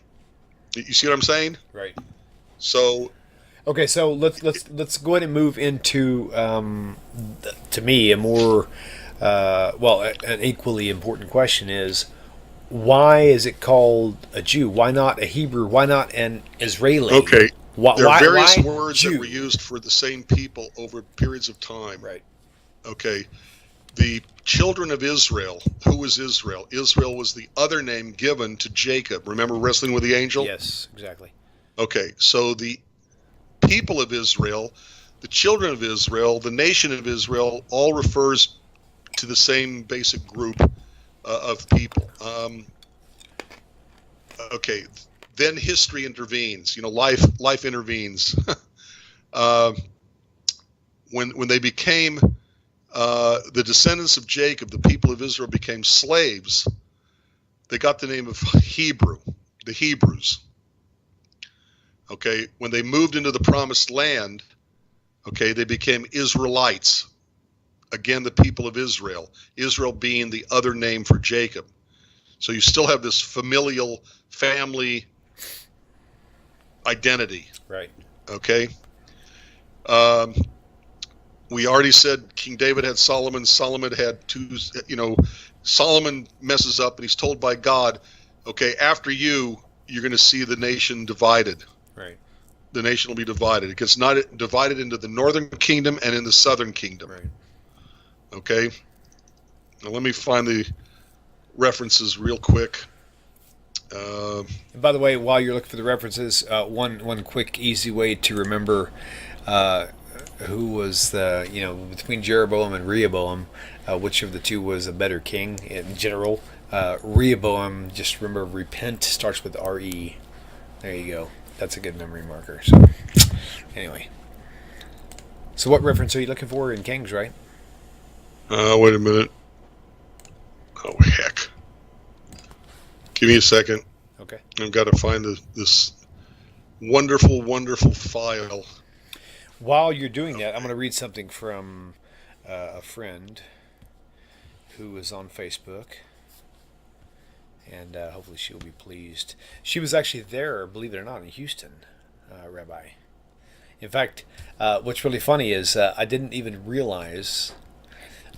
you see what I'm saying? Right. So. Okay, so let's go ahead and move into, to me, a more, an equally important question is, why is it called a Jew? Why not a Hebrew? Why not an Israeli? Okay. There are various why words Jew? That were used for the same people over periods of time. Right. Okay. The children of Israel. Who was Israel? Israel was the other name given to Jacob. Remember wrestling with the angel? Yes, exactly. Okay. So the people of Israel, the children of Israel, the nation of Israel, all refers to the same basic group of people. Okay, then history intervenes. Life intervenes. When they became the descendants of Jacob, the people of Israel became slaves. They got the name of Hebrew, the Hebrews. Okay, when they moved into the promised land, okay, they became Israelites. Again, the people of Israel, Israel being the other name for Jacob. So you still have this familial family identity. Right. Okay. We already said King David had Solomon. Solomon had two, Solomon messes up and he's told by God, okay, after you, you're going to see the nation divided. Right. The nation will be divided. It gets not divided into the northern kingdom and in the southern kingdom. Right. Okay. Now let me find the references real quick. And by the way, while you're looking for the references, one quick easy way to remember who was between Jeroboam and Rehoboam, which of the two was a better king in general. Rehoboam, just remember, repent starts with R-E. There you go. That's a good memory marker. So, anyway. So what reference are you looking for in Kings, right? Wait a minute. Oh, heck. Give me a second. Okay. I've got to find this wonderful, wonderful file. While you're doing that, I'm going to read something from a friend who is on Facebook. And hopefully she'll be pleased. She was actually there, believe it or not, in Houston, Rabbi. In fact, what's really funny is I didn't even realize,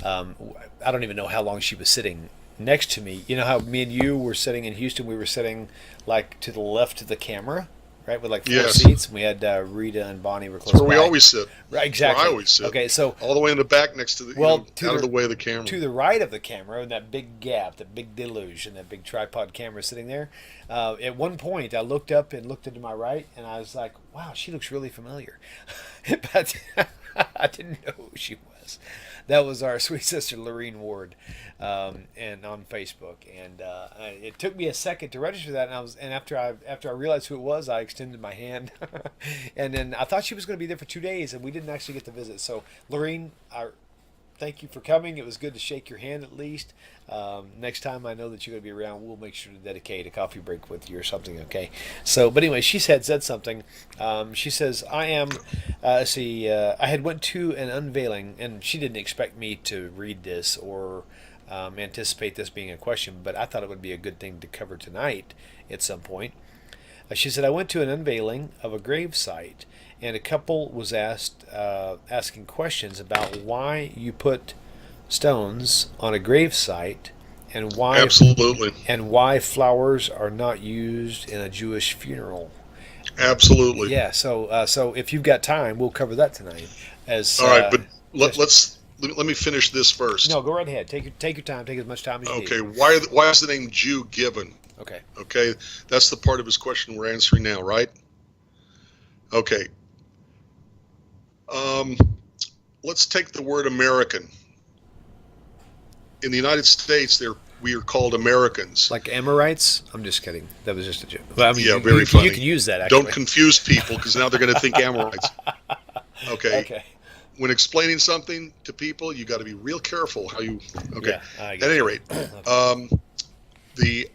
I don't even know how long she was sitting next to me. You know how me and you were sitting in Houston? We were sitting like to the left of the camera, right, with like four seats. And we had Rita and Bonnie were close by. That's where we always sit. Right, exactly. Where I always sit. Okay, so all the way in the back next to the out of the way of the camera. To the right of the camera, in that big gap, that big deluge, and that big tripod camera sitting there. At one point, I looked up and looked into my right, and I was like, "Wow, she looks really familiar," but I didn't know who she was. That was our sweet sister Lorene Ward, and on Facebook, and it took me a second to register that, and after I realized who it was, I extended my hand, and then I thought she was going to be there for 2 days, and we didn't actually get to visit. So Lorene, thank you for coming. It was good to shake your hand at least. Next time I know that you're going to be around, we'll make sure to dedicate a coffee break with you or something, okay? So, but anyway, she said something. She says, I had went to an unveiling, and she didn't expect me to read this or anticipate this being a question, but I thought it would be a good thing to cover tonight at some point. She said, I went to an unveiling of a grave site, and a couple was asking questions about why you put stones on a grave site and why Absolutely. And why flowers are not used in a Jewish funeral. Absolutely. Yeah, so if you've got time, we'll cover that tonight. All right, but let me finish this first. No, go right ahead. Take your time. Take as much time as you need. Okay, why is the name Jew given? Okay, that's the part of his question we're answering now, right? Okay. Let's take the word American. In the United States, we are called Americans. Like Amorites? I'm just kidding. That was just a joke. Well, I mean, yeah, very funny. You can use that, actually. Don't confuse people, because now they're going to think Amorites. Okay. When explaining something to people, you got to be real careful how you. Okay. Yeah, at any rate, the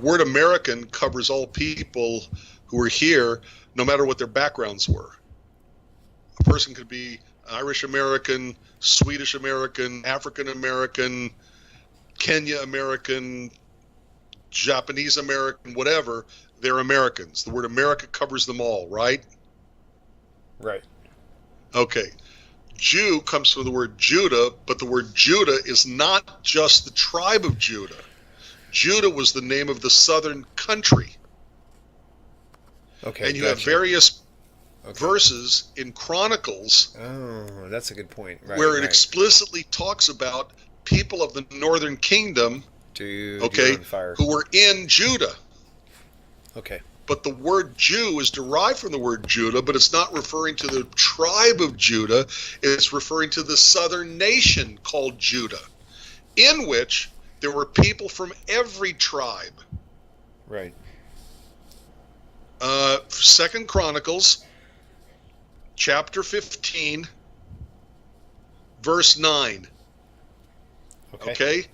word American covers all people who are here, no matter what their backgrounds were. A person could be Irish American, Swedish American, African American, Kenya American, Japanese American, whatever. They're Americans. The word America covers them all, right? Right. Okay. Jew comes from the word Judah, but the word Judah is not just the tribe of Judah. Judah was the name of the southern country. Okay. And you have various verses in Chronicles. Oh, that's a good point. Right, where it explicitly talks about people of the northern kingdom, who were in Judah. Okay. But the word Jew is derived from the word Judah, but it's not referring to the tribe of Judah. It's referring to the southern nation called Judah, in which there were people from every tribe. Right. 2 Chronicles, chapter 15, verse 9. Okay?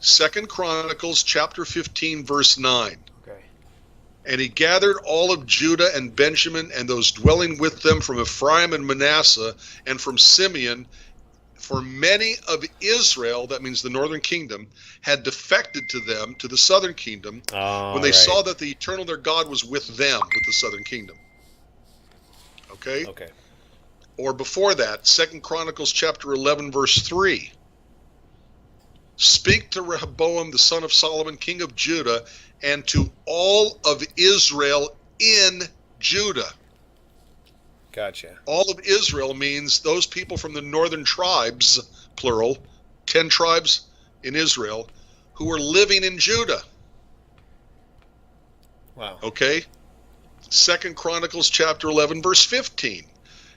2 Chronicles, chapter 15, verse 9. And he gathered all of Judah and Benjamin and those dwelling with them from Ephraim and Manasseh and from Simeon, for many of Israel, that means the northern kingdom, had defected to them, to the southern kingdom, when they saw that the eternal their God was with them, with the southern kingdom. Okay? Okay. Or before that, 2 Chronicles chapter 11, verse 3. speak to Rehoboam, the son of Solomon, king of Judah, and to all of Israel in Judah. Gotcha. All of Israel means those people from the northern tribes, plural, 10 tribes in Israel, who were living in Judah. Wow. Okay? 2 Chronicles chapter 11, verse 15.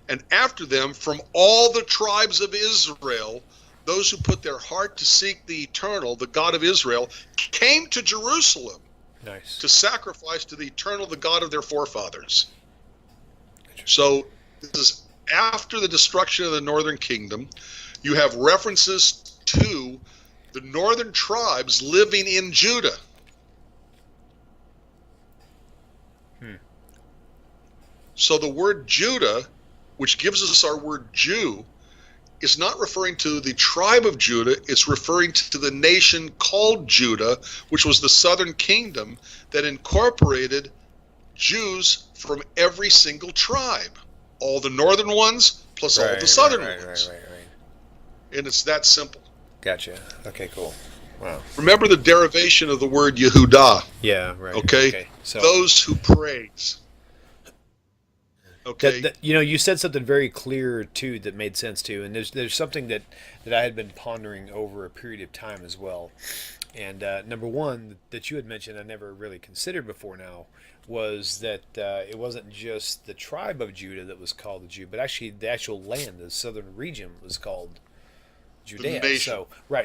And after them, from all the tribes of Israel, those who put their heart to seek the eternal, the God of Israel, came to Jerusalem Nice. to sacrifice to the eternal, the God of their forefathers. So this is after the destruction of the northern kingdom. You have references to the northern tribes living in Judah. So the word Judah, which gives us our word Jew, is not referring to the tribe of Judah. It's referring to the nation called Judah, which was the southern kingdom that incorporated Jews from every single tribe. All the northern ones plus all the southern ones. Right. And it's that simple. Gotcha. Okay, cool. Wow. Remember the derivation of the word Yehudah. Yeah, right. Okay? So Those who praise. Okay. you said something very clear too that made sense too, and there's something that I had been pondering over a period of time as well. And number one that you had mentioned I never really considered before now was that it wasn't just the tribe of Judah that was called the Jew, but actually the actual land, the southern region, was called Judea.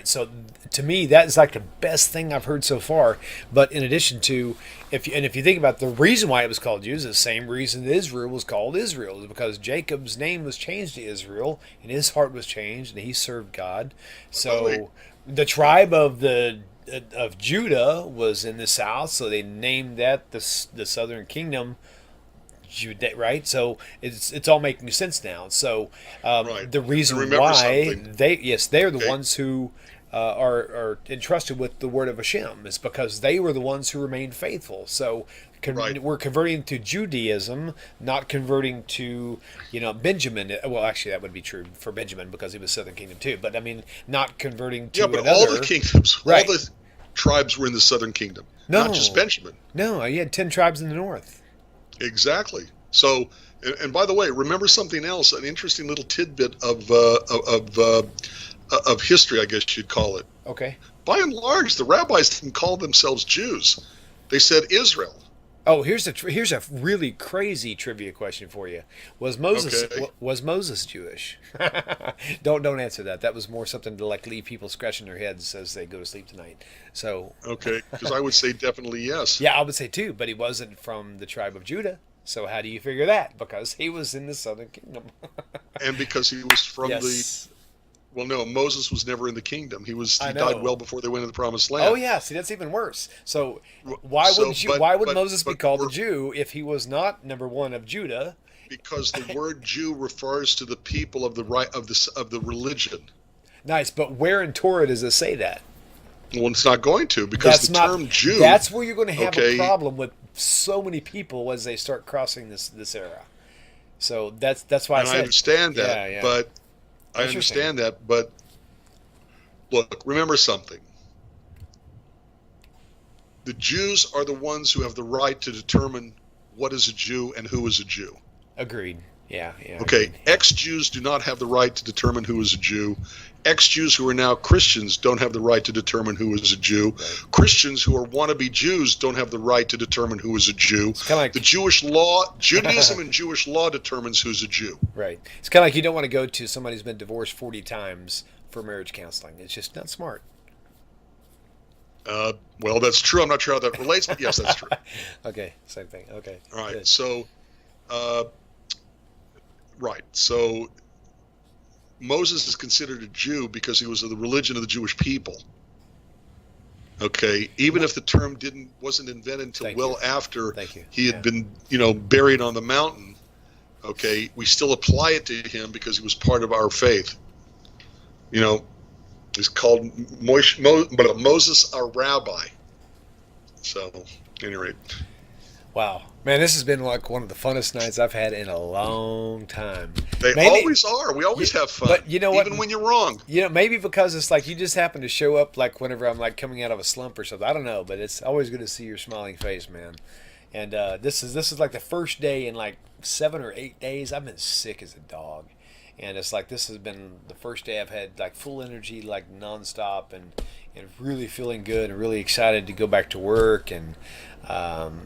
So to me that is like the best thing I've heard so far. But in addition to, if you think about the reason why it was called Jews, the same reason Israel was called Israel is because Jacob's name was changed to Israel and his heart was changed and he served God. So the tribe of Judah was in the south, so they named that the southern kingdom Judah, right? So it's all making sense now. So the reason why they're the ones who are entrusted with the word of Hashem is because they were the ones who remained faithful. So we're converting to Judaism, not converting to Benjamin. Well, actually, that would be true for Benjamin because he was Southern Kingdom too. But I mean, not converting to but another. all the kingdoms, all the tribes were in the Southern Kingdom, not just Benjamin. No, you had 10 tribes in the north. Exactly. So, and by the way, remember something else, an interesting little tidbit of history, I guess you'd call it. Okay. By and large, the rabbis didn't call themselves Jews. They said Israel. Oh, here's a really crazy trivia question for you. Was Moses Jewish? Don't answer that. That was more something to like leave people scratching their heads as they go to sleep tonight. So okay, because I would say definitely yes. Yeah, I would say too, but he wasn't from the tribe of Judah. So how do you figure that? Because he was in the southern kingdom. And because he was from well, no, Moses was never in the kingdom. He died well before they went into the promised land. Oh yeah, see that's even worse. So why would Moses be called a Jew if he was not number one of Judah? Because the word Jew refers to the people of the religion. Nice, but where in Torah does it say that? Well, it's not going to, because term Jew. That's where you're going to have a problem with so many people as they start crossing this era. So that's why I understand that, but I understand that, but look, remember something. The Jews are the ones who have the right to determine what is a Jew and who is a Jew. Agreed. Yeah. Okay, agreed. Ex-Jews do not have the right to determine who is a Jew. Ex-Jews who are now Christians don't have the right to determine who is a Jew. Right. Christians who are wannabe Jews don't have the right to determine who is a Jew. It's kind of like the Jewish law, Judaism and Jewish law determines who's a Jew. Right. It's kind of like you don't want to go to somebody who's been divorced 40 times for marriage counseling. It's just not smart. Well, that's true. I'm not sure how that relates, but yes, that's true. Okay, same thing. Okay. All right. Good. So, So Moses is considered a Jew because he was of the religion of the Jewish people. Okay, even if the term wasn't invented until after he had been, buried on the mountain. Okay, we still apply it to him because he was part of our faith. He's called Moses, our rabbi. So, at any rate. Wow, man, this has been like one of the funnest nights I've had in a long time. They Maybe, always are. We always have fun. but you know what? Even when you're wrong. Maybe because it's like you just happen to show up like whenever I'm like coming out of a slump or something. I don't know, but it's always good to see your smiling face, man. And this is like the first day in like 7 or 8 days. I've been sick as a dog, and it's like this has been the first day I've had like full energy, like nonstop, and really feeling good and really excited to go back to work. And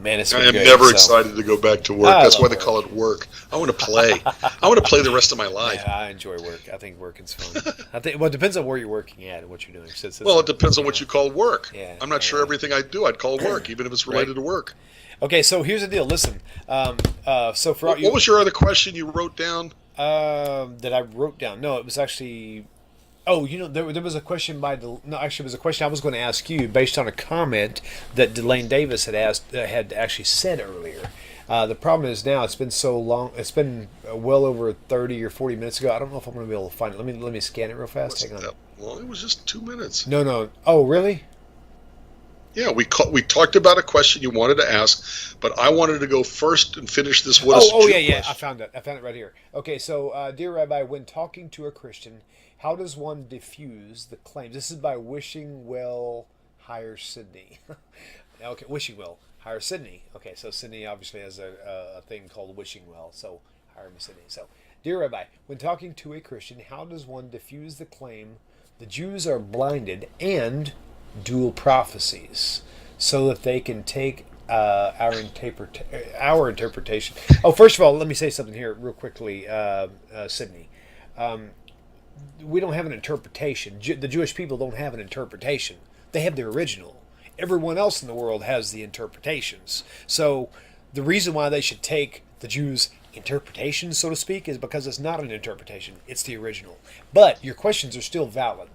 man, it's been I am good. never excited to go back to work. I That's why love they work. call it work. I want to play. I want to play the rest of my life. Yeah, I enjoy work. I think working's fun. I think well, it depends on where you're working at and what you're doing. So Well, it depends on what you call work. Yeah, I'm not sure everything I do I'd call work, even if it's related to work. Okay, so here's the deal. Listen, so for all you, What was your other question you wrote down? that I wrote down. No, it was actually. Oh, there was a question no, actually, it was a question I was going to ask you based on a comment that Delane Davis had had actually said earlier. The problem is now it's been so long. It's been well over 30 or 40 minutes ago. I don't know if I'm going to be able to find it. Let me scan it real fast. Hang on. Well, it was just 2 minutes. No. Oh, really? Yeah, we talked about a question you wanted to ask, but I wanted to go first and finish this. What is Oh, yeah. question? I found it. I found it right here. Okay, so, dear Rabbi, when talking to a Christian, how does one diffuse the claims? This is by Wishing Well Hire Sydney. Okay, Wishing Well Hire Sydney. Okay, so Sydney obviously has a thing called Wishing Well, so hire me Sydney. So, dear Rabbi, when talking to a Christian, how does one diffuse the claim the Jews are blinded and dual prophecies so that they can take our interpretation? Oh, first of all, let me say something here real quickly, Sydney. We don't have an interpretation. The Jewish people don't have an interpretation. They have their original. Everyone else in the world has the interpretations. So the reason why they should take the Jews' interpretation, so to speak, is because it's not an interpretation. It's the original. But your questions are still valid,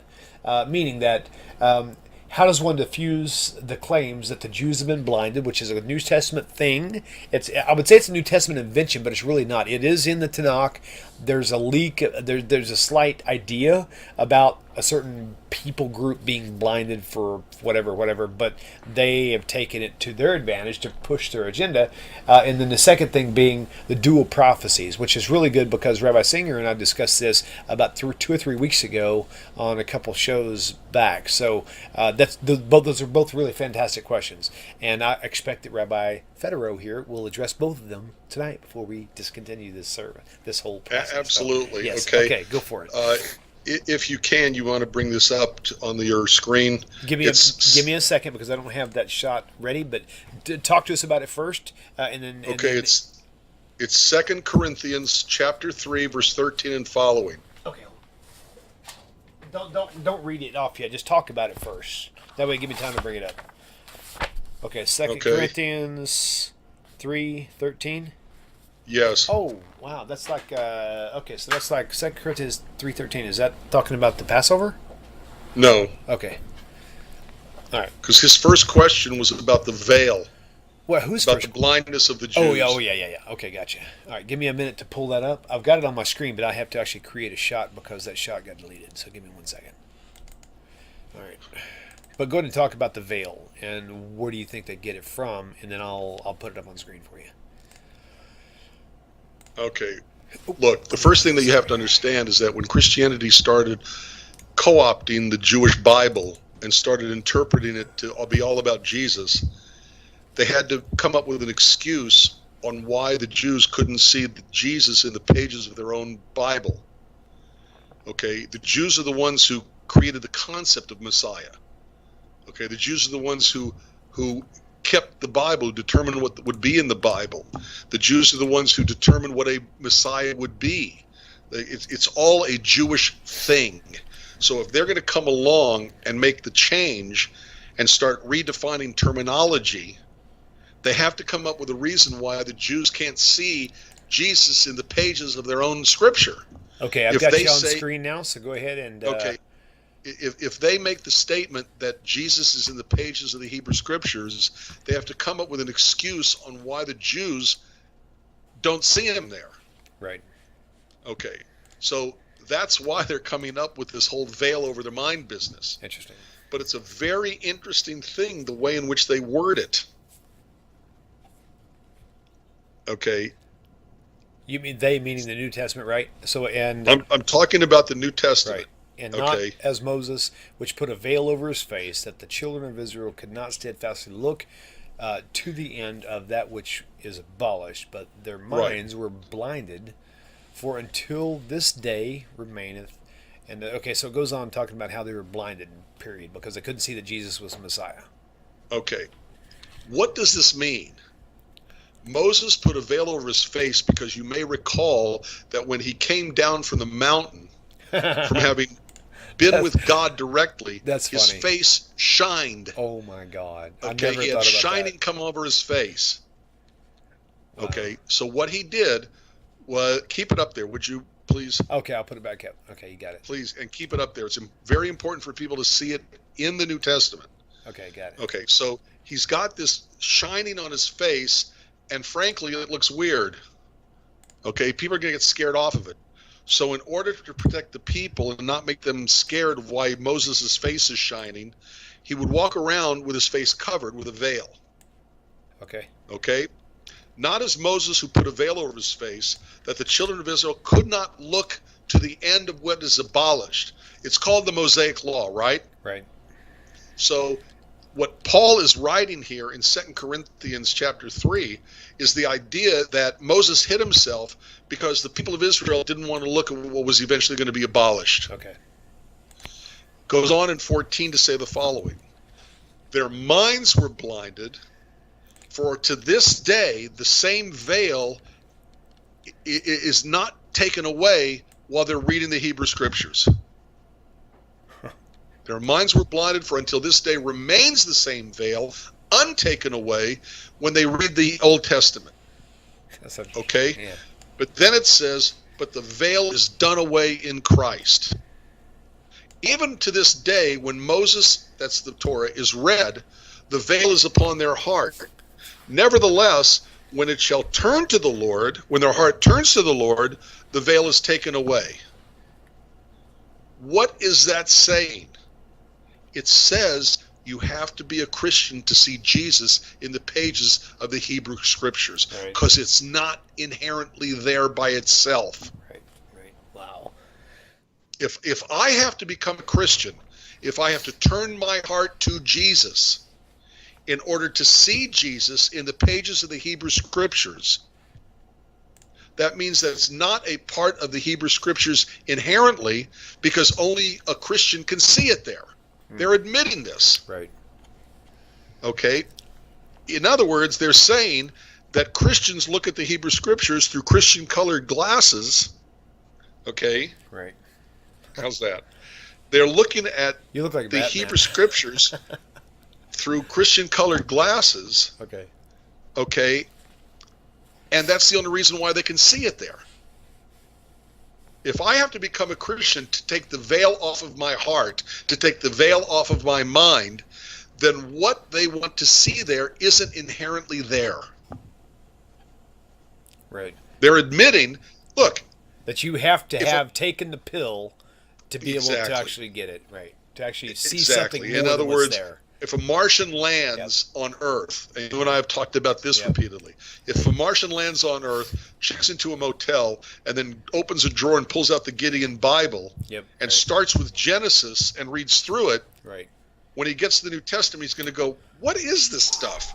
meaning that how does one diffuse the claims that the Jews have been blinded, which is a New Testament thing? I would say it's a New Testament invention, but it's really not. It is in the Tanakh. There's a leak. There's a slight idea about a certain people group being blinded for whatever, but they have taken it to their advantage to push their agenda. And then the second thing being the dual prophecies, which is really good because Rabbi Singer and I discussed this about 2 or 3 weeks ago on a couple shows back. So those are both really fantastic questions, and I expect that Rabbi Federow here will address both of them tonight before we discontinue this whole process. Absolutely. So, yes. Okay, go for it. If you can, you want to bring this up on your screen. Give me a second because I don't have that shot ready. But talk to us about it first, and then. It's 2 Corinthians chapter 3, verse 13 and following. Okay. Don't read it off yet. Just talk about it first. That way, give me time to bring it up. Okay, 2 Corinthians 3:13. Yes. Oh, wow, that's like okay, so that's like 2 Corinthians 3:13. Is that talking about the Passover? No. Okay. All right. Because his first question was about the veil. Well, who's about first? the blindness of the Jews. Oh yeah. Okay, gotcha. All right, give me a minute to pull that up. I've got it on my screen, but I have to actually create a shot because that shot got deleted. So give me 1 second. All right. But go ahead and talk about the veil and where do you think they get it from, and then I'll put it up on screen for you. Okay. Look, the first thing that you have to understand is that when Christianity started co-opting the Jewish Bible and started interpreting it to be all about Jesus, they had to come up with an excuse on why the Jews couldn't see Jesus in the pages of their own Bible. Okay, the Jews are the ones who created the concept of Messiah. Okay, the Jews are the ones who kept the Bible, determined what would be in the Bible. The Jews are the ones who determined what a Messiah would be. It's all a Jewish thing. So if they're going to come along and make the change and start redefining terminology, they have to come up with a reason why the Jews can't see Jesus in the pages of their own scripture. Okay, I've got you on screen now, so go ahead and... Okay. If they make the statement that Jesus is in the pages of the Hebrew Scriptures, they have to come up with an excuse on why the Jews don't see him there. Right. Okay. So that's why they're coming up with this whole veil over their mind business. Interesting. But it's a very interesting thing, the way in which they word it. Okay, You mean they, meaning the New Testament, right? So, and I'm talking about the New Testament. right, and not Okay, as Moses, which put a veil over his face, that the children of Israel could not steadfastly look to the end of that which is abolished, but their right. minds were blinded. For until this day remaineth. And okay, so it goes on talking about how they were blinded, period, because they couldn't see that Jesus was the Messiah. Okay, what does this mean? Moses put a veil over his face because you may recall that when he came down from the mountain, from having been with God directly, That's his funny. face shined. Oh my God! I Okay, never he thought had about shining come over his face. Wow. Okay, so what he did was, keep it up there, would you please? that. Okay, I'll put it back up. Okay, you got it. Please, and keep it up there. It's very important for people to see it in the New Testament. Okay, got it. Okay, so he's got this shining on his face, and frankly, it looks weird. Okay, people are going to get scared off of it. So in order to protect the people and not make them scared of why Moses' face is shining, he would walk around with his face covered with a veil. Okay. Okay? Not as Moses, who put a veil over his face, that the children of Israel could not look to the end of what is abolished. It's called the Mosaic Law, right? Right. So what Paul is writing here in 2 Corinthians chapter 3 is the idea that Moses hid himself because the people of Israel didn't want to look at what was eventually going to be abolished. Okay. Goes on in 14 to say the following. Their minds were blinded, for to this day the same veil is not taken away while they're reading the Hebrew Scriptures. Their minds were blinded, for until this day remains the same veil, untaken away, when they read the Old Testament. Okay? Yeah. But then it says, but the veil is done away in Christ. Even to this day, when Moses, that's the Torah, is read, the veil is upon their heart. Nevertheless, when it shall turn to the Lord, when their heart turns to the Lord, the veil is taken away. What is that saying? It says you have to be a Christian to see Jesus in the pages of the Hebrew Scriptures, because it's not inherently there by itself. Right. Wow. If I have to become a Christian, if I have to turn my heart to Jesus in order to see Jesus in the pages of the Hebrew Scriptures, that means that it's not a part of the Hebrew Scriptures inherently, because only a Christian can see it there. They're admitting this. Right. Okay? In other words, they're saying that Christians look at the Hebrew Scriptures through Christian-colored glasses. Okay? Right. How's that? They're looking at You look like the Batman. Hebrew Scriptures through Christian-colored glasses. Okay. Okay? And that's the only reason why they can see it there. If I have to become a Christian to take the veil off of my heart, to take the veil off of my mind, then what they want to see there isn't inherently there. Right. They're admitting, look, That you have to have taken the pill to be able to Exactly. actually get it. Right. To actually see Exactly. something more In other than what's words, there. if a Martian lands on Earth, and you and I have talked about this repeatedly, if a Martian lands on Earth, checks into a motel, and then opens a drawer and pulls out the Gideon Bible, and starts with Genesis and reads through it, Right. when he gets to the New Testament, he's going to go, what is this stuff?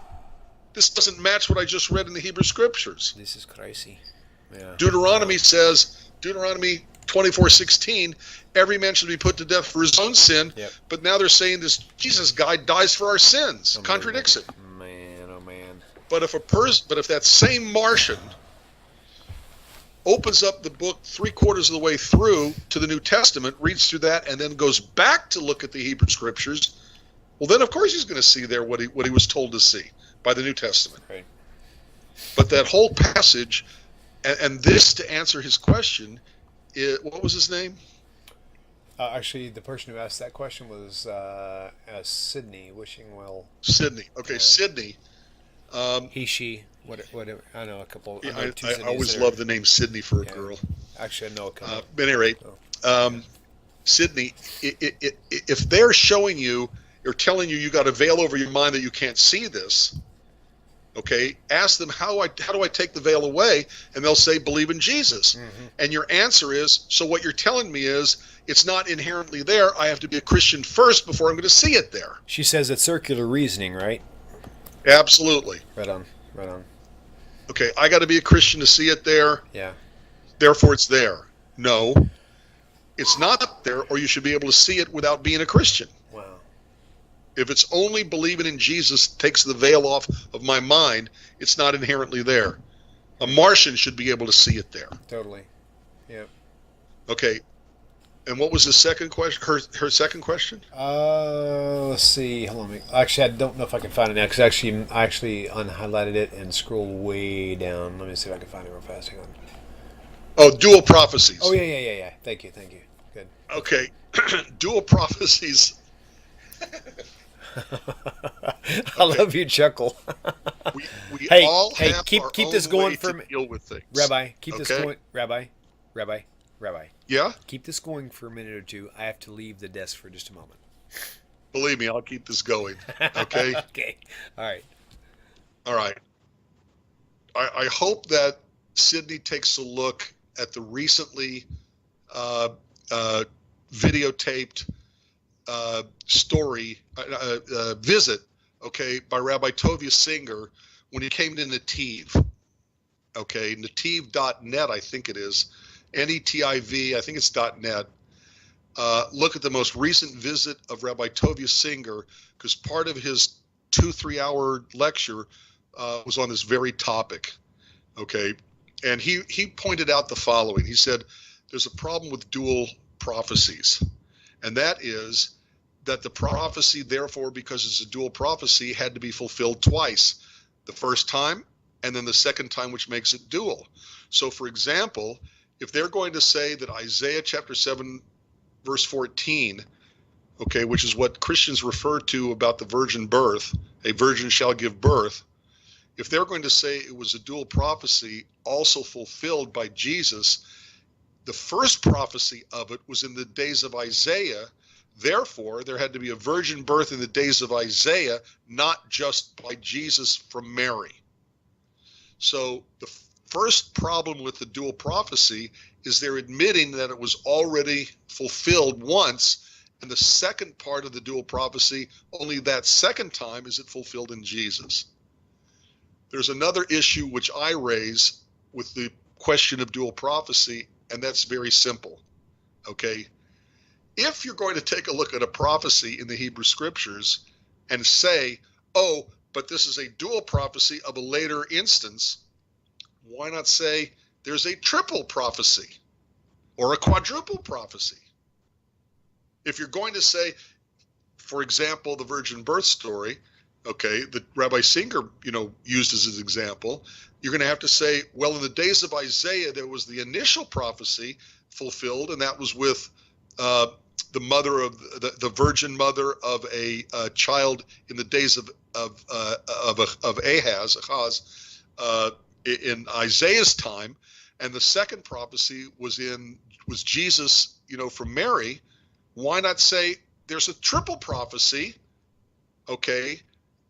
This doesn't match what I just read in the Hebrew Scriptures. This is crazy. Yeah. Deuteronomy says, Deuteronomy 24:16, every man should be put to death for his own sin, but now they're saying this Jesus guy dies for our sins. Contradicts it. Man, oh man. But if that same Martian opens up the book 3/4 of the way through to the New Testament, reads through that, and then goes back to look at the Hebrew Scriptures, well, then of course he's going to see there what he was told to see by the New Testament. Right. But that whole passage, and this, to answer his question, what was his name? Actually, the person who asked that question was Sydney, wishing well. Sydney. Okay, Sydney. He, she, whatever. I know a couple. I always love the name Sydney for a girl. Actually, I know a couple. At any rate, Sydney, if they're showing you or telling you got a veil over your mind that you can't see this, Okay, ask them how do I take the veil away, and they'll say believe in Jesus. And your answer is, so what you're telling me is it's not inherently there. I have to be a Christian first before I'm going to see it there. She says it's circular reasoning, right? Absolutely. Right on. Okay, I got to be a Christian to see it there. Yeah. Therefore, it's there. No, it's not there, or you should be able to see it without being a Christian. Wow. If it's only believing in Jesus takes the veil off of my mind, it's not inherently there. A Martian should be able to see it there. Totally. Yep. Okay. And what was the second question? Her second question? Let's see. Hold on. Actually, I don't know if I can find it now because I actually unhighlighted it and scrolled way down. Let me see if I can find it real fast. Hang on. Oh, dual prophecies. Oh, yeah. Thank you. Good. Okay. Dual prophecies. I love you, chuckle. We Hey, all have keep our this own going way for to me. deal with things. Rabbi, keep this Okay? going. Rabbi. Yeah? Keep this going for a minute or two. I have to leave the desk for just a moment. Believe me, I'll keep this going. Okay? Okay. All right. All right. I hope that Sydney takes a look at the recently videotaped visit, okay, by Rabbi Tovia Singer when he came to Nativ. Okay, nativ.net, I think it is. NETIV, I think it's .net. Look at the most recent visit of Rabbi Tovia Singer, because part of his 2-3 hour lecture was on this very topic. Okay, and he pointed out the following. He said there's a problem with dual prophecies, and that is that the prophecy, therefore, because it's a dual prophecy, had to be fulfilled twice. The first time and then the second time, which makes it dual. So, for example, if they're going to say that Isaiah chapter 7, verse 14, okay, which is what Christians refer to about the virgin birth, a virgin shall give birth, if they're going to say it was a dual prophecy also fulfilled by Jesus, the first prophecy of it was in the days of Isaiah. Therefore, there had to be a virgin birth in the days of Isaiah, not just by Jesus from Mary. So the first problem with the dual prophecy is they're admitting that it was already fulfilled once, and the second part of the dual prophecy, only that second time is it fulfilled in Jesus. There's another issue which I raise with the question of dual prophecy, and that's very simple, okay? If you're going to take a look at a prophecy in the Hebrew Scriptures and say, oh, but this is a dual prophecy of a later instance, why not say there's a triple prophecy or a quadruple prophecy? If you're going to say, for example, the virgin birth story, okay, that Rabbi Singer, used as an example, you're going to have to say, well, in the days of Isaiah, there was the initial prophecy fulfilled, and that was with the mother of the virgin mother of a child in the days of Ahaz, in Isaiah's time, and the second prophecy was Jesus, from Mary. Why not say there's a triple prophecy, okay?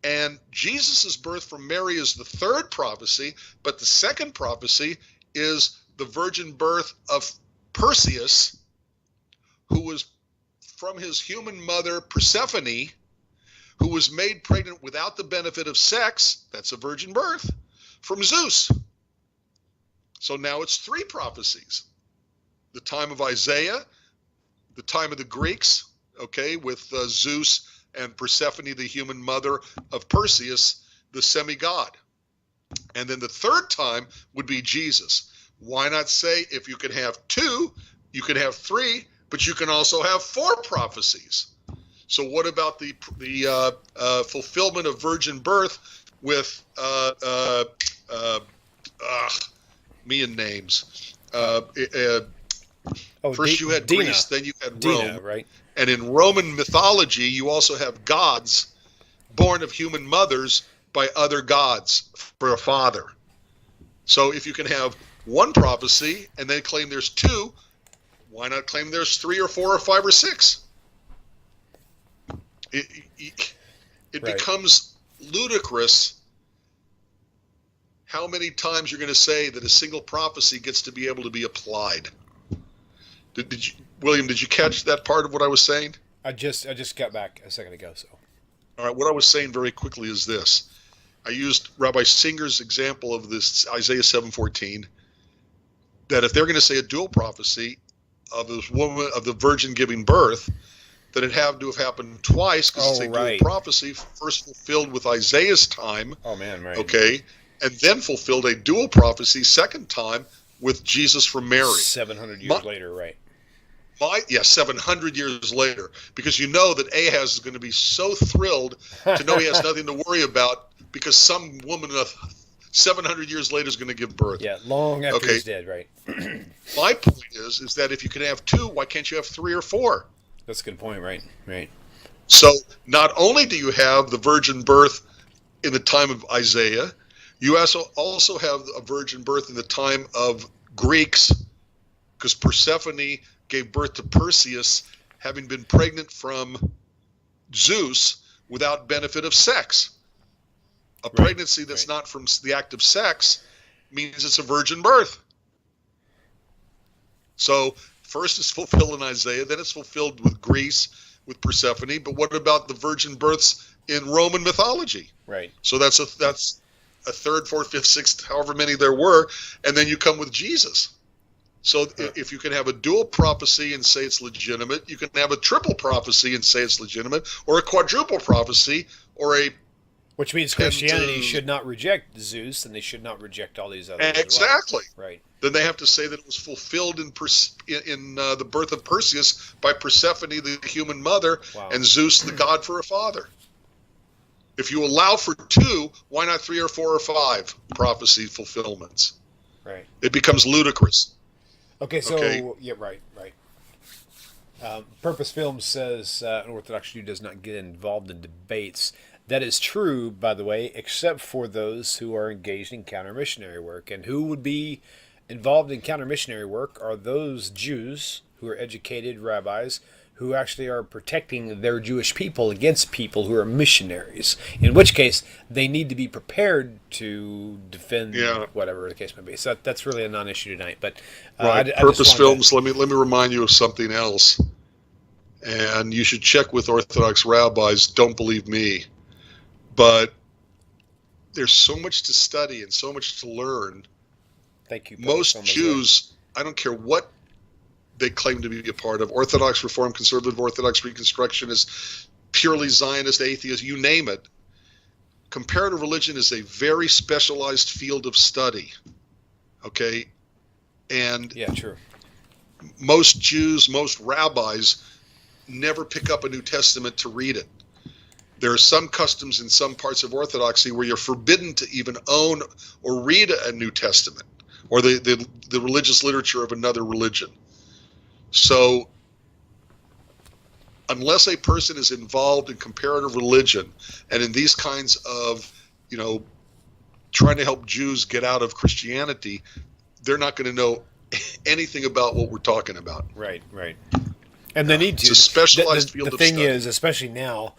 And Jesus's birth from Mary is the third prophecy, but the second prophecy is the virgin birth of Perseus, who was from his human mother Persephone, who was made pregnant without the benefit of sex. That's a virgin birth from Zeus. So now it's three prophecies: the time of Isaiah, the time of the Greeks, okay, with Zeus and Persephone, the human mother of Perseus, the semi-god. And then the third time would be Jesus. Why not say, if you can have two, you can have three, but you can also have four prophecies? So what about the fulfillment of virgin birth with me and names? First you had Dina. Greece, then you had Dina, Rome. right? And in Roman mythology, you also have gods born of human mothers by other gods for a father. So if you can have one prophecy and then claim there's two, why not claim there's 3 or 4 or 5 or 6? It Right. becomes ludicrous how many times you're going to say that a single prophecy gets to be able to be applied. Did you, William, did you catch that part of what I was saying? I just got back a second ago. So, all right, what I was saying very quickly is this. I used Rabbi Singer's example of this Isaiah 7:14, that if they're going to say a dual prophecy of this woman, of the virgin giving birth, that it had to have happened twice, because it's a dual prophecy, first fulfilled with Isaiah's time. Oh man, right. Okay, and then fulfilled a dual prophecy second time with Jesus from Mary. 700 years later, right. 700 years later, because you know that Ahaz is going to be so thrilled to know he has nothing to worry about, because some woman 700 years later is going to give birth. Yeah, long after he's dead, right. My point is that if you can have two, why can't you have three or four? That's a good point, right? Right. So not only do you have the virgin birth in the time of Isaiah, you also have a virgin birth in the time of Greeks, because Persephone gave birth to Perseus, having been pregnant from Zeus without benefit of sex. A pregnancy that's not from the act of sex means it's a virgin birth. So first it's fulfilled in Isaiah, then it's fulfilled with Greece, with Persephone. But what about the virgin births in Roman mythology? Right. So that's a third, fourth, fifth, sixth, however many there were, and then you come with Jesus. So if you can have a dual prophecy and say it's legitimate, you can have a triple prophecy and say it's legitimate, or a quadruple prophecy, or a... Which means Christianity should not reject Zeus, and they should not reject all these others. Exactly. As well. Right. Then they have to say that it was fulfilled in the birth of Perseus by Persephone, the human mother, and Zeus, the god for a father. If you allow for two, why not three or four or five prophecy fulfillments? Right. It becomes ludicrous. Okay, so, yeah, right. Purpose Film says an Orthodox Jew does not get involved in debates. That is true, by the way, except for those who are engaged in counter-missionary work. And who would be involved in counter-missionary work are those Jews who are educated rabbis who actually are protecting their Jewish people against people who are missionaries, in which case they need to be prepared to defend whatever the case may be. So that's really a non-issue tonight. But Purpose Films, let me remind you of something else. And you should check with Orthodox rabbis, don't believe me. But there's so much to study and so much to learn. Thank you. Most Jews, I don't care what they claim to be a part of, Orthodox, Reform, Conservative, Orthodox, Reconstructionist, purely Zionist, atheist, you name it. Comparative religion is a very specialized field of study. Okay? And yeah, true. Most Jews, most rabbis never pick up a New Testament to read it. There are some customs in some parts of Orthodoxy where you're forbidden to even own or read a New Testament or the religious literature of another religion. So unless a person is involved in comparative religion and in these kinds of, trying to help Jews get out of Christianity, they're not going to know anything about what we're talking about. Right. And they need to. It's a specialized field of study. The thing is, especially now,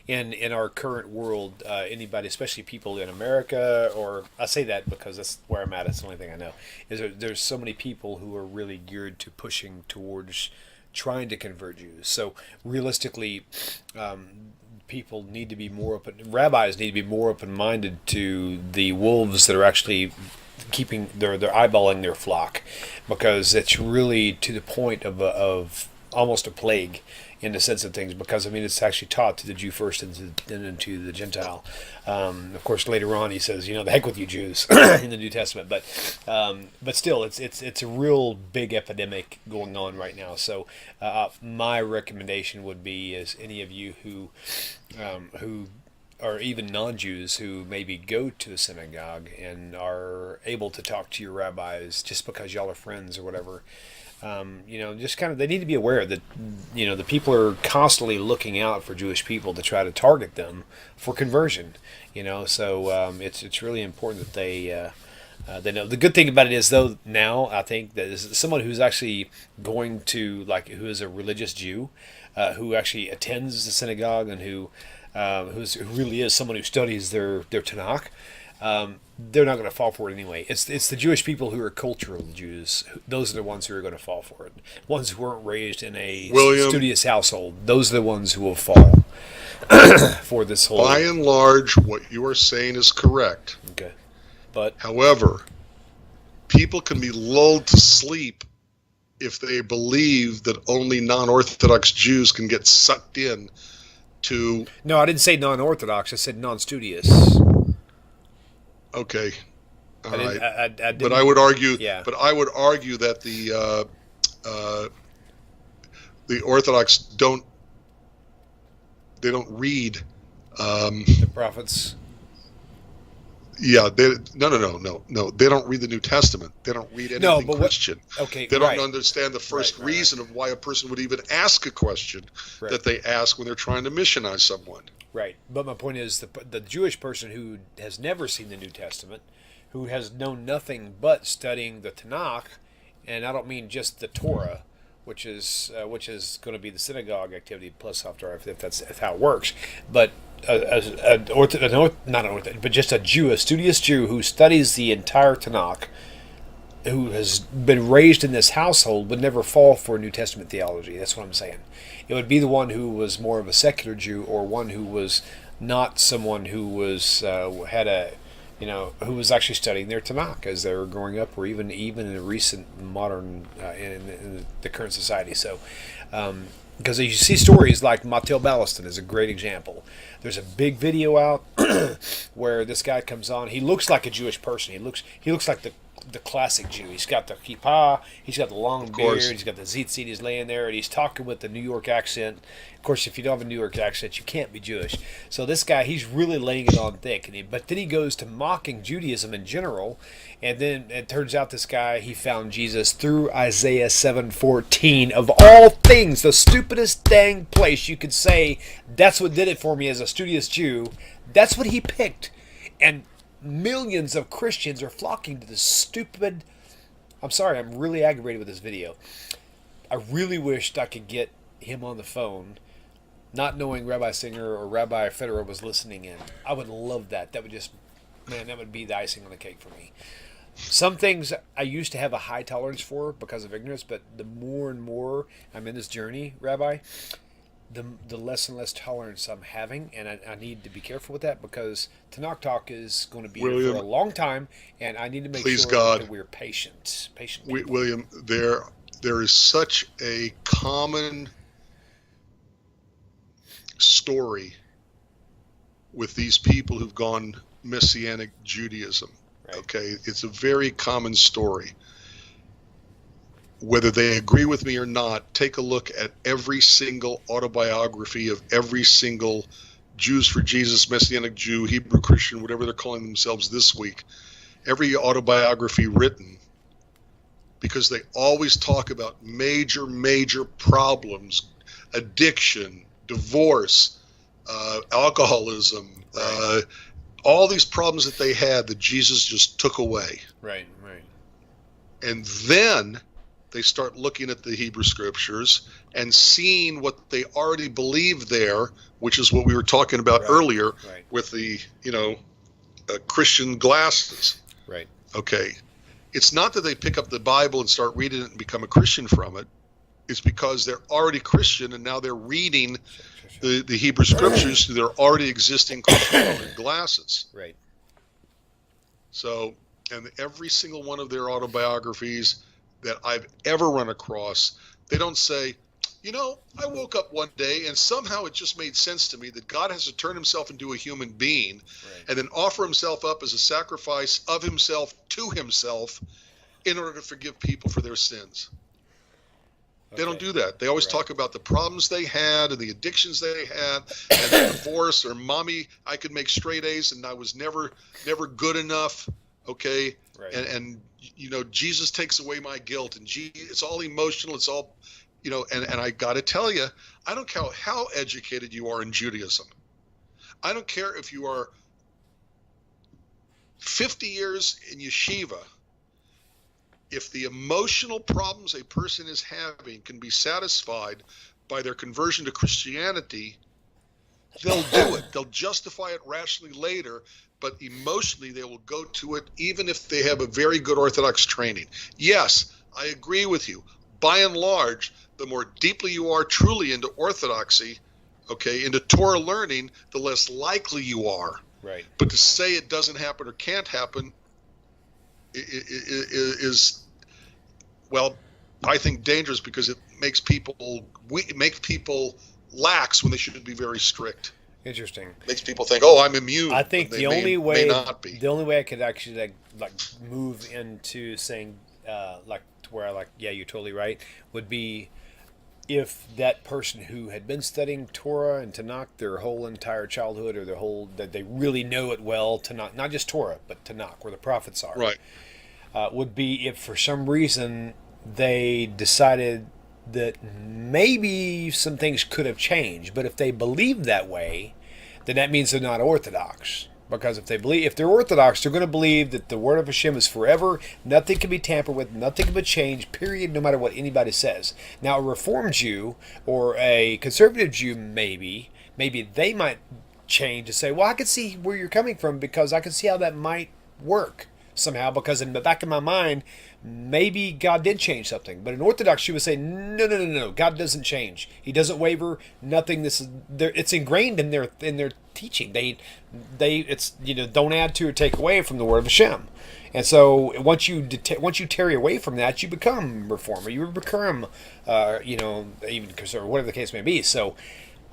in our current world, anybody, especially people in America, or I say that because that's where I'm at, it's the only thing I know, is there's so many people who are really geared to pushing towards trying to convert Jews. So realistically, people need to be more open, rabbis need to be more open-minded to the wolves that are actually keeping, they're eyeballing their flock, because it's really to the point of almost a plague in the sense of things, because it's actually taught to the Jew first and then to the Gentile. Of course, later on he says, the heck with you Jews in the New Testament, but still, it's a real big epidemic going on right now. So my recommendation would be, as any of you who or even non-Jews who maybe go to the synagogue and are able to talk to your rabbis just because y'all are friends or whatever, just kind of, they need to be aware that, the people are constantly looking out for Jewish people to try to target them for conversion, so it's really important that they know. The good thing about it is, though, now I think that is someone who's actually going to, who is a religious Jew, who actually attends the synagogue and who really is someone who studies their Tanakh, they're not going to fall for it anyway. It's the Jewish people who are cultural Jews. Those are the ones who are going to fall for it. Ones who weren't raised in a William, studious household. Those are the ones who will fall for this whole. by and large, what you are saying is correct. Okay, but however, people can be lulled to sleep if they believe that only non-Orthodox Jews can get sucked in to. No, I didn't say non-Orthodox. I said non-studious. Okay, all right. I didn't, but I would argue. Yeah. But I would argue that the Orthodox don't read. The prophets. Yeah, no. They don't read the New Testament. They don't read anything Christian. Okay, they don't understand the first reason of why a person would even ask a question that they ask when they're trying to missionize someone. Right, but my point is the Jewish person who has never seen the New Testament, who has known nothing but studying the Tanakh, and I don't mean just the Torah, which is going to be the synagogue activity plus software if that's how it works, but just a Jew, a studious Jew who studies the entire Tanakh, who has been raised in this household, would never fall for New Testament theology. That's what I'm saying. It would be the one who was more of a secular Jew, or one who was not someone who was who was actually studying their Tanakh as they were growing up, or even in a recent modern in the current society. So, because you see stories like Mattel Ballaston is a great example. There's a big video out where this guy comes on. He looks like a Jewish person. He looks like the classic Jew. He's got the kippah, he's got the long beard, he's got the tzitzit, he's laying there, and he's talking with the New York accent. Of course, if you don't have a New York accent, you can't be Jewish. So this guy, he's really laying it on thick. But then he goes to mocking Judaism in general, and then it turns out this guy, he found Jesus through Isaiah 7:14. Of all things, the stupidest dang place you could say, that's what did it for me as a studious Jew. That's what he picked. And millions of Christians are flocking to this stupid. I'm sorry, I'm really aggravated with this video. I really wished I could get him on the phone, not knowing Rabbi Singer or Rabbi Federow was listening in. I would love that. That would be the icing on the cake for me. Some things I used to have a high tolerance for because of ignorance, but the more and more I'm in this journey, Rabbi, the less and less tolerance I'm having, and I need to be careful with that, because Tanakh Talk is going to be here for a long time, and I need to make sure that we're patient. William, there is such a common story with these people who've gone Messianic Judaism. Right. Okay, it's a very common story. Whether they agree with me or not, take a look at every single autobiography of every single Jews for Jesus, Messianic Jew, Hebrew Christian, whatever they're calling themselves this week. Every autobiography written, because they always talk about major Problems, addiction, divorce, alcoholism, all these problems that they had that Jesus just took away. Right. And then they start looking at the Hebrew Scriptures and seeing what they already believe there, which is what we were talking about earlier with the, Christian glasses. Right. Okay. It's not that they pick up the Bible and start reading it and become a Christian from it. It's because they're already Christian and now they're reading the Hebrew Scriptures through their already existing Christian glasses. Right. So, and every single one of their autobiographies that I've ever run across, they don't say, I woke up one day and somehow it just made sense to me that God has to turn himself into a human being and then offer himself up as a sacrifice of himself to himself in order to forgive people for their sins. They don't do that. They always talk about the problems they had and the addictions they had and the divorce, or mommy, I could make straight A's and I was never good enough. Okay. Right. And Jesus takes away my guilt, and it's all emotional. It's all, and I got to tell you, I don't care how educated you are in Judaism. I don't care if you are 50 years in yeshiva. If the emotional problems a person is having can be satisfied by their conversion to Christianity, they'll do it. They'll justify it rationally later, but emotionally they will go to it even if they have a very good Orthodox training. Yes, I agree with you. By and large, the more deeply you are truly into Orthodoxy, okay, into Torah learning, the less likely you are. Right. But to say it doesn't happen or can't happen is, well, I think dangerous, because it makes people lax when they should be very strict. Interesting. Makes people think, oh, I'm immune. I think when the they only may not be. the only way I could actually like move into saying like to where yeah, you're totally right, would be if that person who had been studying Torah and Tanakh their whole entire childhood, or that they really know it well, Tanakh, not just Torah, but Tanakh, where the prophets are, Right. Would be if for some reason they decided that maybe some things could have changed, but if they believe that way, then that means they're not Orthodox. Because if they're Orthodox, they're going to believe that the word of Hashem is forever, nothing can be tampered with, nothing can be changed, period, no matter what anybody says. Now, a Reformed Jew or a conservative Jew, maybe they might change to say, well, I can see where you're coming from, because I can see how that might work somehow, because in the back of my mind, maybe God did change something. But an Orthodox Jew would say, no, God doesn't change. He doesn't waver. Nothing. It's ingrained in their teaching. It's don't add to or take away from the word of Hashem. And so once you tarry away from that, you become reformer. You become even conservative, whatever the case may be. So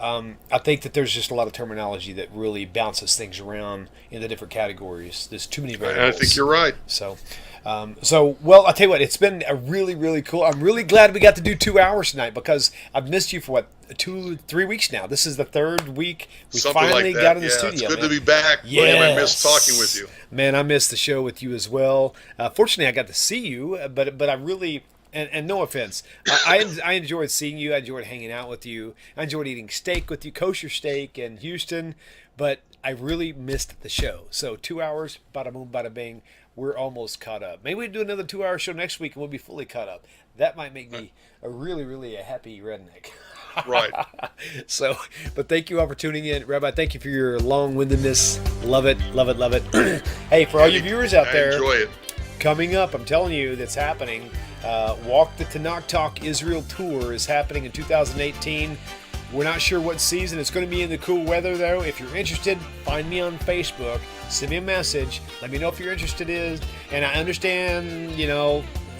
I think that there's just a lot of terminology that really bounces things around in the different categories. There's too many variables. I think you're right. So well, I'll tell you what, it's been a really, really cool. I'm really glad we got to do 2 hours tonight, because I've missed you for 2-3 weeks now. This is the third week we Something finally like that. got in the Yeah, studio. it's good man. to be back. Yes. I miss talking with you. Man, I missed the show with you as well. Fortunately, I got to see you, but I really... And no offense, I enjoyed seeing you. I enjoyed hanging out with you. I enjoyed eating steak with you, kosher steak in Houston. But I really missed the show. So 2 hours, bada boom, bada bing. We're almost caught up. Maybe we do another 2-hour show next week and we'll be fully caught up. That might make me a really, really a happy redneck. Right. So, but thank you all for tuning in. Rabbi, thank you for your long-windedness. Love it, love it, love it. Hey, for all you viewers out there. I enjoy it. Coming up, I'm telling you, that's happening. Walk the Tanakh Talk Israel Tour is happening in 2018. We're not sure what season. It's going to be in the cool weather, though. If you're interested, find me on Facebook. Send me a message. Let me know if you're interested in. And I understand,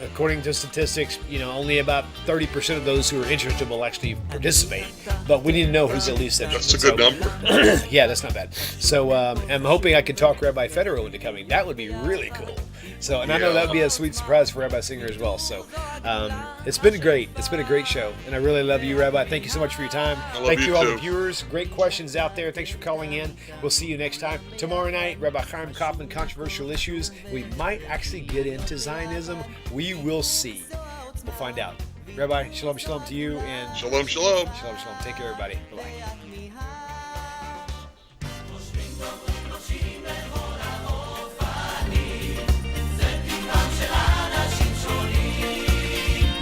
according to statistics, only about 30% of those who are interested will actually participate. But we need to know who's at least interested. That's a good number. Yeah, that's not bad. So I'm hoping I can talk Rabbi Federow into coming. That would be really cool. So, and I know that would be a sweet surprise for Rabbi Singer as well. So it's been great. It's been a great show. And I really love you, Rabbi. Thank you so much for your time. Thank you all the viewers. Great questions out there. Thanks for calling in. We'll see you next time. Tomorrow night, Rabbi Chaim Kaufman, Controversial Issues. We might actually get into Zionism. We will see. We'll find out. Rabbi, shalom, shalom to you. And Shalom, shalom. Shalom, shalom. Take care, everybody. Bye-bye.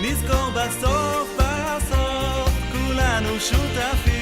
נזכור בסוף כולנו שותפים